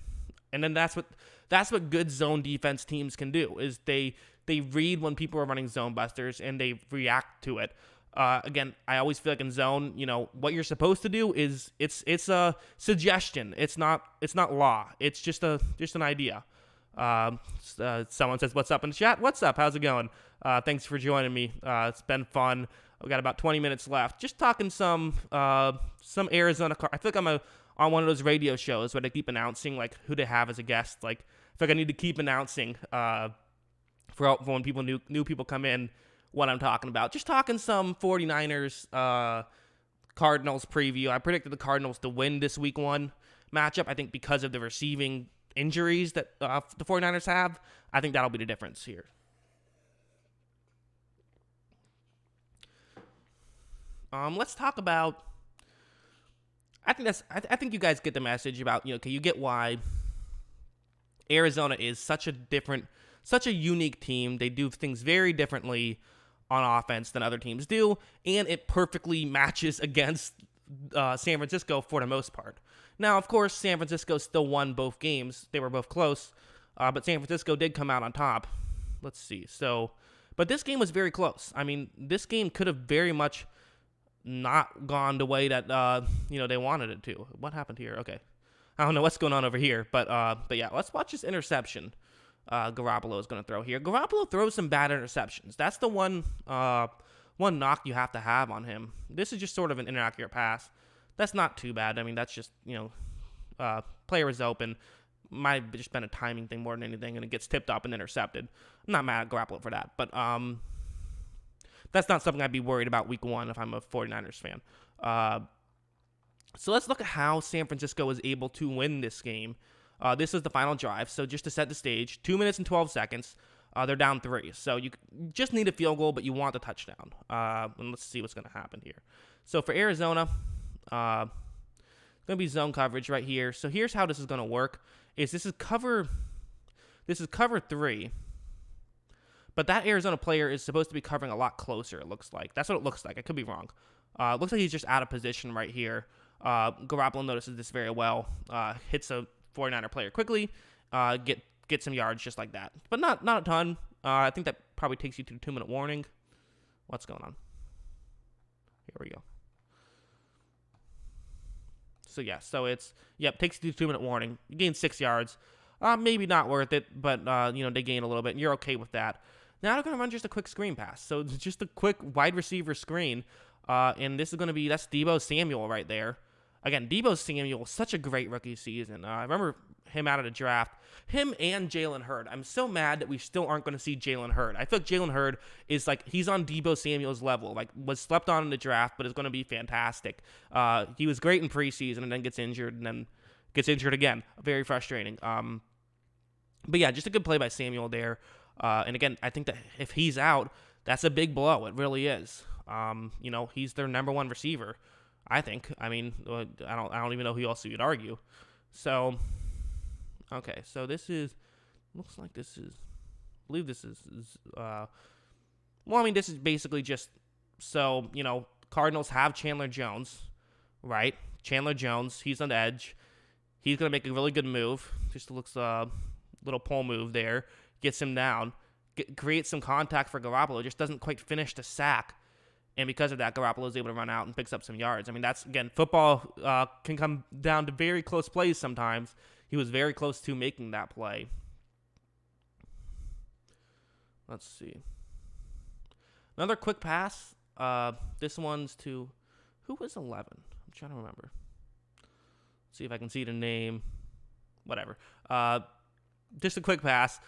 And then that's what good zone defense teams can do, is they read when people are running zone busters and they react to it. Again, I always feel like in zone, what you're supposed to do is it's a suggestion. It's not law. It's just an idea. Someone says, "What's up?" in the chat. What's up? How's it going? Thanks for joining me. It's been fun. We've got about 20 minutes left. Just talking some Arizona. I feel like I'm on one of those radio shows where they keep announcing like who they have as a guest. Like I feel like I need to keep announcing for when new people come in what I'm talking about. Just talking some 49ers Cardinals preview. I predicted the Cardinals to win this week 1 matchup. I think because of the receiving injuries that the 49ers have, I think that'll be the difference here. Let's talk about. I think you guys get the message about you get why Arizona is such a unique team. They do things very differently on offense than other teams do, and it perfectly matches against San Francisco for the most part. Now, of course, San Francisco still won both games. They were both close, but San Francisco did come out on top. Let's see. But this game was very close. I mean, this game could have very much not gone the way that they wanted it to. What happened here? Okay, I don't know what's going on over here, but yeah, let's watch this interception. Garoppolo is going to throw here. Garoppolo throws some bad interceptions. That's the one knock you have to have on him. This is just sort of an inaccurate pass. That's not too bad. I mean, that's just, player is open. Might have just been a timing thing more than anything, and it gets tipped up and intercepted. I'm not mad at Garoppolo for that, but that's not something I'd be worried about week 1 if I'm a 49ers fan. So let's look at how San Francisco was able to win this game. This is the final drive, so just to set the stage, 2 minutes and 12 seconds. They're down 3, so you just need a field goal, but you want the touchdown. And let's see what's going to happen here. So for Arizona, going to be zone coverage right here. So here's how this is going to work: this is cover 3, but that Arizona player is supposed to be covering a lot closer. It looks like that's what it looks like. I could be wrong. It looks like he's just out of position right here. Garoppolo notices this very well. Hits a 49er player quickly. Get some yards just like that, but not a ton. I think that probably takes you to the 2-minute warning. What's going on? Here we go. So yeah, takes you to the 2-minute warning. You gain 6 yards. Maybe not worth it, but they gain a little bit, and you're okay with that. Now they're gonna run just a quick screen pass. So just a quick wide receiver screen, and this is gonna be that's Deebo Samuel right there. Again, Deebo Samuel, such a great rookie season. I remember him out of the draft. Him and Jalen Hurd. I'm so mad that we still aren't going to see Jalen Hurd. I feel like Jalen Hurd is like, he's on Deebo Samuel's level. Like, was slept on in the draft, but is going to be fantastic. He was great in preseason and then gets injured and then gets injured again. Very frustrating. But yeah, just a good play by Samuel there. And again, I think that if he's out, that's a big blow. It really is. He's their number 1 receiver, I think. I mean, I don't even know who else you'd argue. So, okay, so this is, looks like this is, I believe this is this is basically just, so, Cardinals have Chandler Jones, right? Chandler Jones, he's on the edge. He's going to make a really good move. Just looks little pull move there. Gets him down. Creates some contact for Garoppolo. Just doesn't quite finish the sack. And because of that, Garoppolo is able to run out and picks up some yards. I mean, that's, again, football can come down to very close plays sometimes. He was very close to making that play. Let's see. Another quick pass. This one's to, who was 11? I'm trying to remember. See if I can see the name. Whatever. Just a quick pass.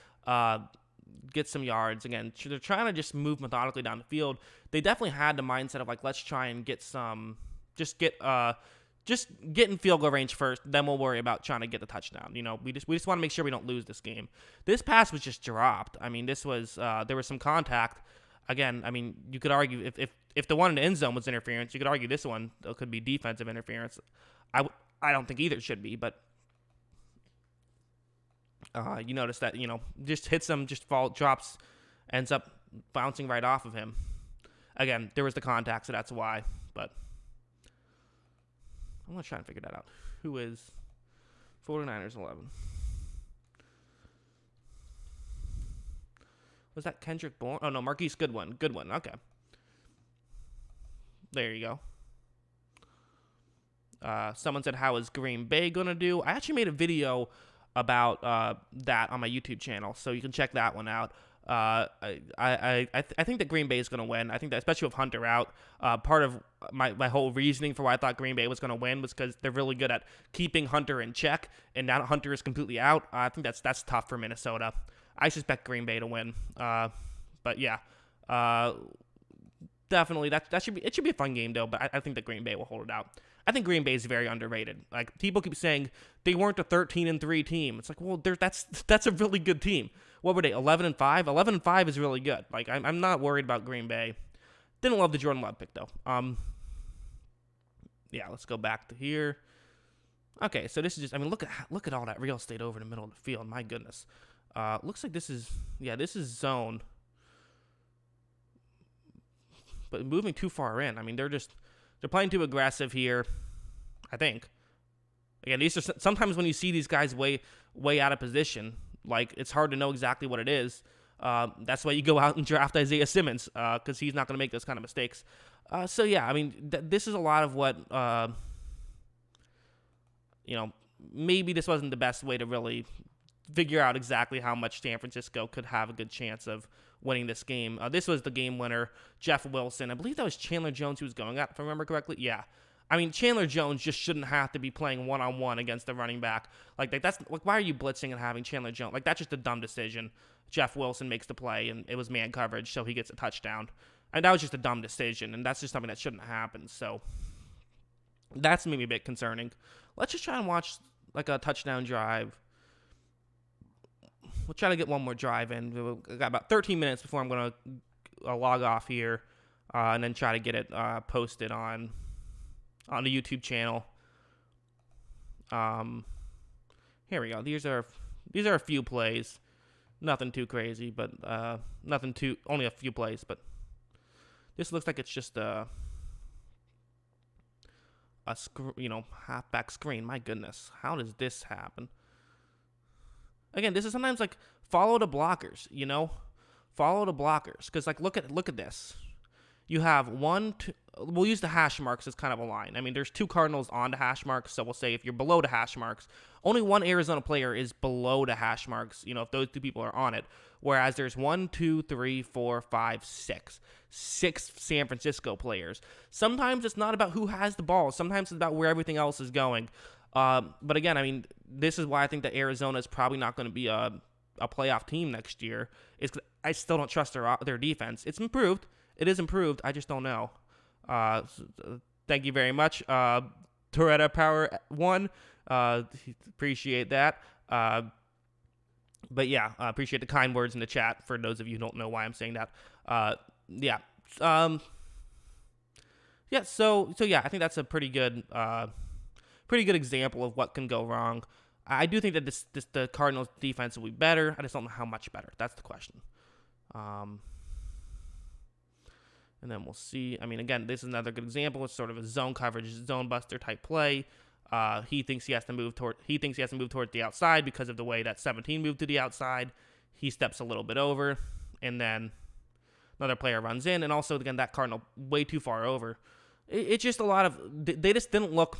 Get some yards. Again, they're trying to just move methodically down the field. They definitely had the mindset of like, let's try and get some, just get in field goal range first. Then we'll worry about trying to get the touchdown. We just want to make sure we don't lose this game. This pass was just dropped. I mean, this was there was some contact. Again, I mean, you could argue if the one in the end zone was interference, you could argue this one could be defensive interference. I don't think either should be, but you notice that, just hits him, drops, ends up bouncing right off of him. Again, there was the contact, so that's why. But I'm going to try and figure that out. Who is 49ers 11? Was that Kendrick Bourne? Oh, no, Marquise Goodwin. Goodwin, okay. There you go. Someone said, how is Green Bay going to do? I actually made a video about that on my YouTube channel, so you can check that one out. I think that Green Bay is going to win. I think that, especially with Hunter out, part of my whole reasoning for why I thought Green Bay was going to win was because they're really good at keeping Hunter in check, and now that Hunter is completely out, I think that's tough for Minnesota. I suspect Green Bay to win. But yeah, definitely it should be a fun game though. But I think that Green Bay will hold it out. I think Green Bay is very underrated. Like, people keep saying they weren't a 13-3 team. It's like, well, that's a really good team. What were they? 11-5. 11-5 is really good. Like, I'm not worried about Green Bay. Didn't love the Jordan Love pick though. Yeah, let's go back to here. Okay, so this is just, I mean, look at all that real estate over the middle of the field. My goodness. Looks like this is zone. But moving too far in. I mean, they're playing too aggressive here, I think. Again, these are sometimes when you see these guys way out of position, like, it's hard to know exactly what it is. That's why you go out and draft Isaiah Simmons, because he's not going to make those kind of mistakes. So yeah, I mean, this is a lot of what, maybe this wasn't the best way to really figure out exactly how much San Francisco could have a good chance of winning this game. This was the game winner, Jeff Wilson. I believe that was Chandler Jones who was going at, if I remember correctly. Yeah. I mean, Chandler Jones just shouldn't have to be playing one-on-one against the running back. Like, that's like, why are you blitzing and having Chandler Jones? Like, that's just a dumb decision. Jeff Wilson makes the play, and it was man coverage, so he gets a touchdown. And that was just a dumb decision, and that's just something that shouldn't happen. So that's maybe a bit concerning. Let's just try and watch, like, a touchdown drive. We'll try to get one more drive in. We've got about 13 minutes before I'm going to log off here, and then try to get it posted on the YouTube channel. Here we go. These are a few plays. Nothing too crazy, but only a few plays. But this looks like it's just a halfback screen. My goodness, how does this happen? Again, this is sometimes like follow the blockers, follow the blockers. Because, like, look at this. You have we'll use the hash marks as kind of a line. I mean, there's two Cardinals on the hash marks, so we'll say if you're below the hash marks, only one Arizona player is below the hash marks, if those two people are on it. Whereas there's 1, 2, 3, 4, 5, 6. 6 San Francisco players. Sometimes it's not about who has the ball. Sometimes it's about where everything else is going. But again, I mean, this is why I think that Arizona is probably not going to be a playoff team next year. I still don't trust their defense. It's improved. It is improved. I just don't know. Thank you very much, Toretta Power 1. Appreciate that. But yeah, appreciate the kind words in the chat. For those of you who don't know why I'm saying that. Yeah. Yeah. So yeah, I think that's a pretty good example of what can go wrong. I do think that the Cardinals defense will be better. I just don't know how much better. That's the question. And then we'll see. I mean, again, this is another good example. It's sort of a zone coverage, zone buster type play. He thinks he has to move towards the outside because of the way that 17 moved to the outside. He steps a little bit over, and then another player runs in, and also again that Cardinal way too far over. It's just a lot of they just didn't look.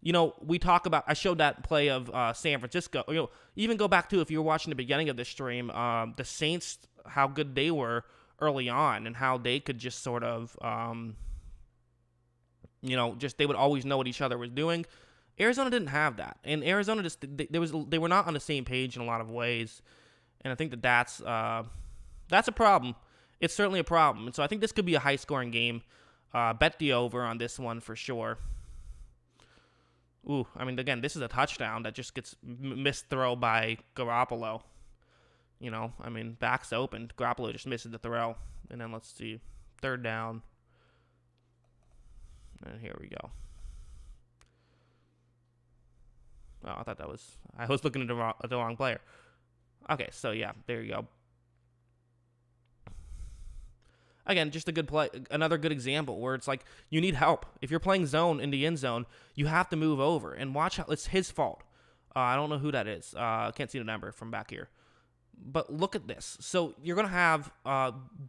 We talk about, I showed that play of San Francisco. Even go back to, if you were watching the beginning of the stream, the Saints, how good they were early on and how they could just sort of, they would always know what each other was doing. Arizona didn't have that, and Arizona just they were not on the same page in a lot of ways, and I think that's a problem. It's certainly a problem, and so I think this could be a high-scoring game. Bet the over on this one for sure. Ooh, I mean, again, this is a touchdown that just gets missed throw by Garoppolo. You know, I mean, back's open. Garoppolo just misses the throw. And then let's see. Third down. And here we go. Oh, I thought I was looking at the wrong player. Okay, so yeah, there you go. Again, just a good play, another good example where it's like you need help. If you're playing zone in the end zone, you have to move over and watch how it's his fault. I don't know who that is. I can't see the number from back here. But look at this. So you're going to have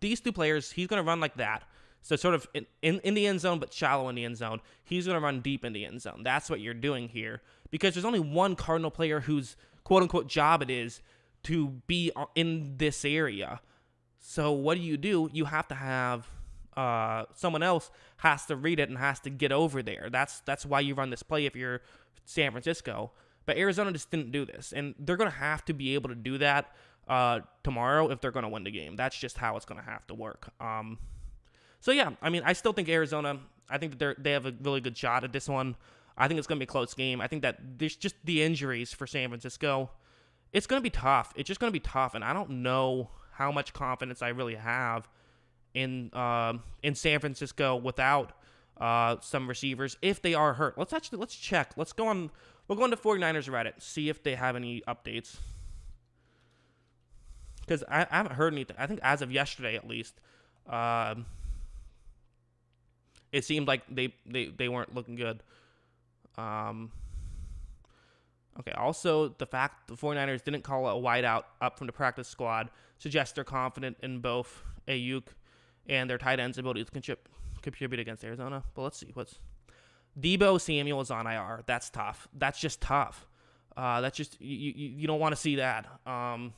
these two players. He's going to run like that. So sort of in the end zone, but shallow in the end zone. He's going to run deep in the end zone. That's what you're doing here. Because there's only one Cardinal player whose quote-unquote job it is to be in this area. So what do? You have to have someone else has to read it and has to get over there. That's why you run this play if you're San Francisco. But Arizona just didn't do this. And they're going to have to be able to do that tomorrow if they're going to win the game. That's just how it's going to have to work. So, yeah, I mean, I still think Arizona, I think that they have a really good shot at this one. I think it's going to be a close game. I think that there's just the injuries for San Francisco. It's going to be tough. It's just going to be tough, and I don't know how much confidence I really have in San Francisco without some receivers if they are hurt. Let's check. We'll go on to 49ers Reddit, see if they have any updates. Because I haven't heard anything. I think as of yesterday at least, it seemed like they weren't looking good. Okay, also, the fact the 49ers didn't call a wideout up from the practice squad suggests they're confident in both Ayuk and their tight end's ability to contribute against Arizona. But let's see. Deebo Samuel is on IR. That's tough. That's just tough. That's just, you don't want to see that. And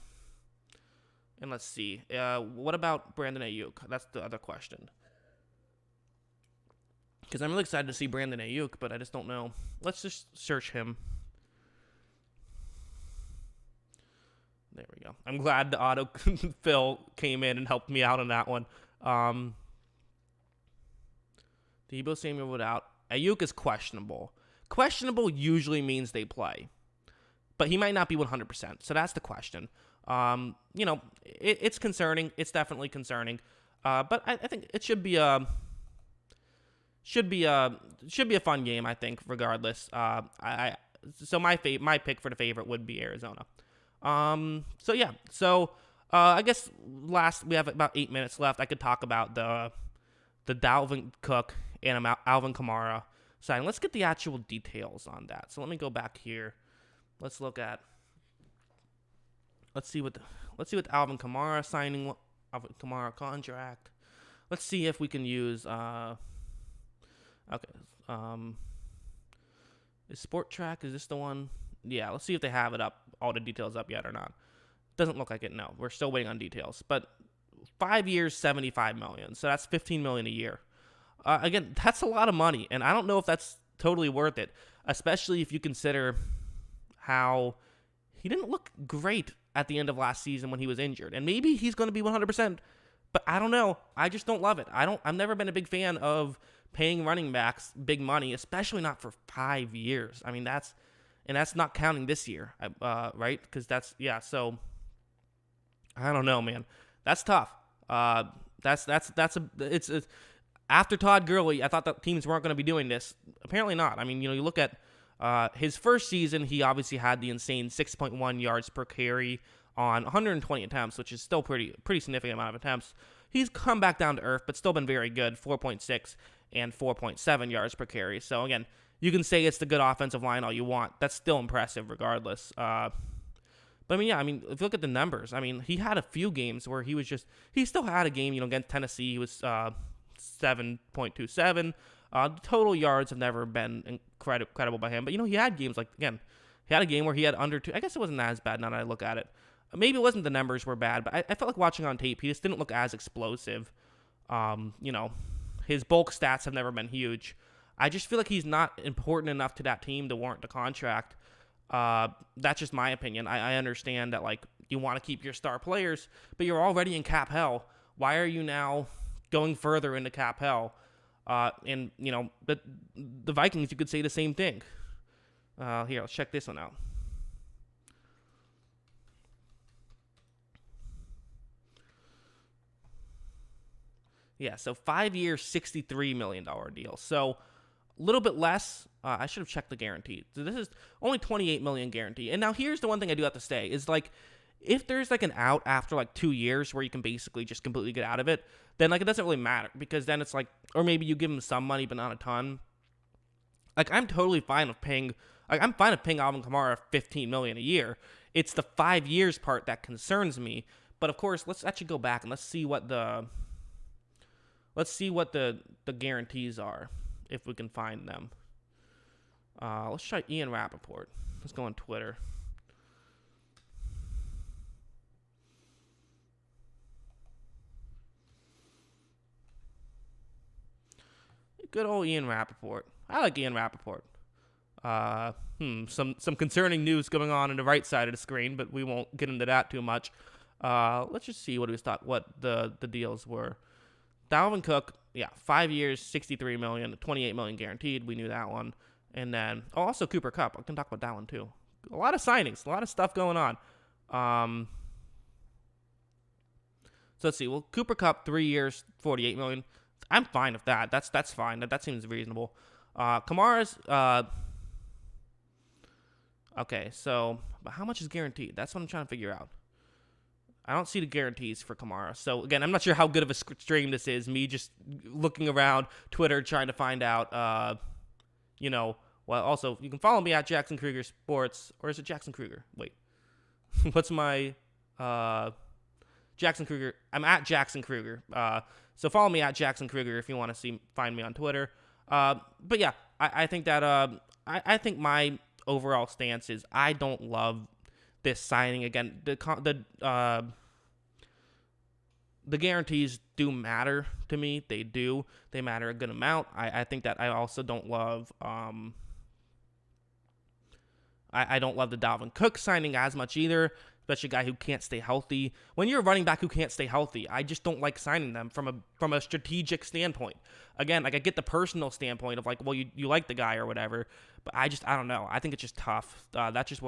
let's see. What about Brandon Ayuk? That's the other question. Because I'm really excited to see Brandon Ayuk, but I just don't know. Let's just search him. There we go. I'm glad the autofill came in and helped me out on that one. Deebo Samuel without. Ayuk is questionable. Questionable usually means they play. But he might not be 100%. So that's the question. It's concerning. It's definitely concerning. But I think it should be a fun game, I think, regardless. So my pick for the favorite would be Arizona. I guess we have about 8 minutes left. I could talk about the Dalvin Cook and Alvin Kamara signing. Let's get the actual details on that. So let me go back here. Let's see what Alvin Kamara signing, Alvin Kamara contract. Let's see if we can use is Sport Track, is this the one? Yeah, let's see if they have it up, all the details up yet or not. Doesn't look like it, no. We're still waiting on details. But 5 years, $75 million. So that's $15 million a year. Again, that's a lot of money, and I don't know if that's totally worth it, especially if you consider how he didn't look great at the end of last season when he was injured. And maybe he's going to be 100%, but I don't know. I just don't love it. I've never been a big fan of paying running backs big money, especially not for 5 years. I mean, that's not counting this year, right? Because so I don't know, man. That's tough. It's after Todd Gurley, I thought that teams weren't going to be doing this. Apparently not. I mean, you look at his first season, he obviously had the insane 6.1 yards per carry on 120 attempts, which is still pretty significant amount of attempts. He's come back down to earth, but still been very good, 4.6 and 4.7 yards per carry. So again, you can say it's the good offensive line all you want. That's still impressive regardless. But if you look at the numbers, he had a few games where he still had a game, against Tennessee. He was 7.27. Total yards have never been credible by him. But, he had games he had a game where he had under 2. I guess it wasn't as bad now that I look at it. Maybe it wasn't the numbers were bad, but I felt like watching on tape, he just didn't look as explosive. His bulk stats have never been huge. I just feel like he's not important enough to that team to warrant the contract. That's just my opinion. I understand that, like, you want to keep your star players, but you're already in cap hell. Why are you now going further into cap hell? And, you know, but the Vikings, you could say the same thing. Here, let's check this one out. Yeah, so 5 years, $63 million deal. So a little bit less. I should have checked the guarantee. So this is only $28 million guarantee. And now here's the one thing I do have to say is, like, if there's like an out after like 2 years where you can basically just completely get out of it, then like it doesn't really matter, because then it's like, or maybe you give him some money but not a ton. Like, I'm totally fine with paying. Like, I'm fine with paying Alvin Kamara $15 million a year. It's the 5 years part that concerns me. But of course, let's actually go back and let's see what the guarantees are, if we can find them. Let's try Ian Rappaport. Let's go on Twitter. Good old Ian Rappaport. I like Ian Rappaport. Some concerning news going on the right side of the screen, but we won't get into that too much. Let's just see what the deals were. Dalvin Cook, 5 years, $63 million, $28 million guaranteed. We knew that one. And then, also Cooper Kupp. I can talk about that one too. A lot of signings, a lot of stuff going on. So let's see. Well, Cooper Kupp, 3 years, $48 million. I'm fine with that. That's fine. That seems reasonable. Kamara's, okay, so but how much is guaranteed? That's what I'm trying to figure out. I don't see the guarantees for Kamara. So, again, I'm not sure how good of a stream this is. Me just looking around Twitter trying to find out, well, also, you can follow me at Jackson Kruger Sports. Or is it Jackson Kruger? Wait. What's my Jackson Kruger? I'm at Jackson Kruger. So follow me at Jackson Kruger if you want to find me on Twitter. But, yeah, I think that I think my overall stance is I don't love this signing. Again, the guarantees do matter to me. They do. They matter a good amount. I think that I also don't love I don't love the Dalvin Cook signing as much either, especially a guy who can't stay healthy. When you're a running back who can't stay healthy, I just don't like signing them from a strategic standpoint. Again, like, I get the personal standpoint of, like, well, you like the guy or whatever, but I don't know. I think it's just tough. That's just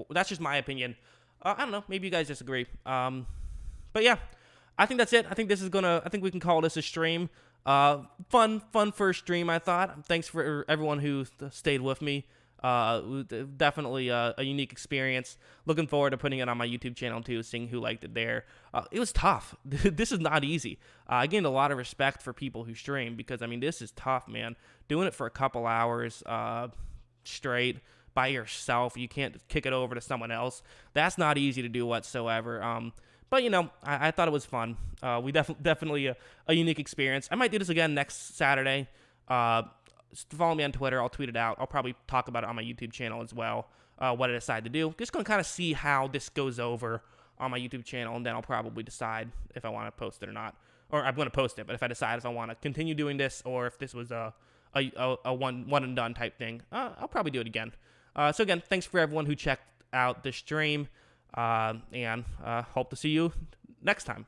that's just my opinion. I don't know. Maybe you guys disagree. But yeah, I think that's it. I think we can call this a stream. Fun first stream, I thought. Thanks for everyone who stayed with me. Definitely a unique experience. Looking forward to putting it on my YouTube channel too, seeing who liked it there. It was tough. This is not easy. I gained a lot of respect for people who stream, because, I mean, this is tough, man. Doing it for a couple hours straight by yourself. You can't kick it over to someone else. That's not easy to do whatsoever. But, I thought it was fun. We definitely a unique experience. I might do this again next Saturday. Follow me on Twitter. I'll tweet it out. I'll probably talk about it on my YouTube channel as well, what I decide to do. Just going to kind of see how this goes over on my YouTube channel, and then I'll probably decide if I want to post it or not. Or I'm going to post it, but if I decide if I want to continue doing this or if this was a one and done type thing, I'll probably do it again. So again, thanks for everyone who checked out the stream, and hope to see you next time.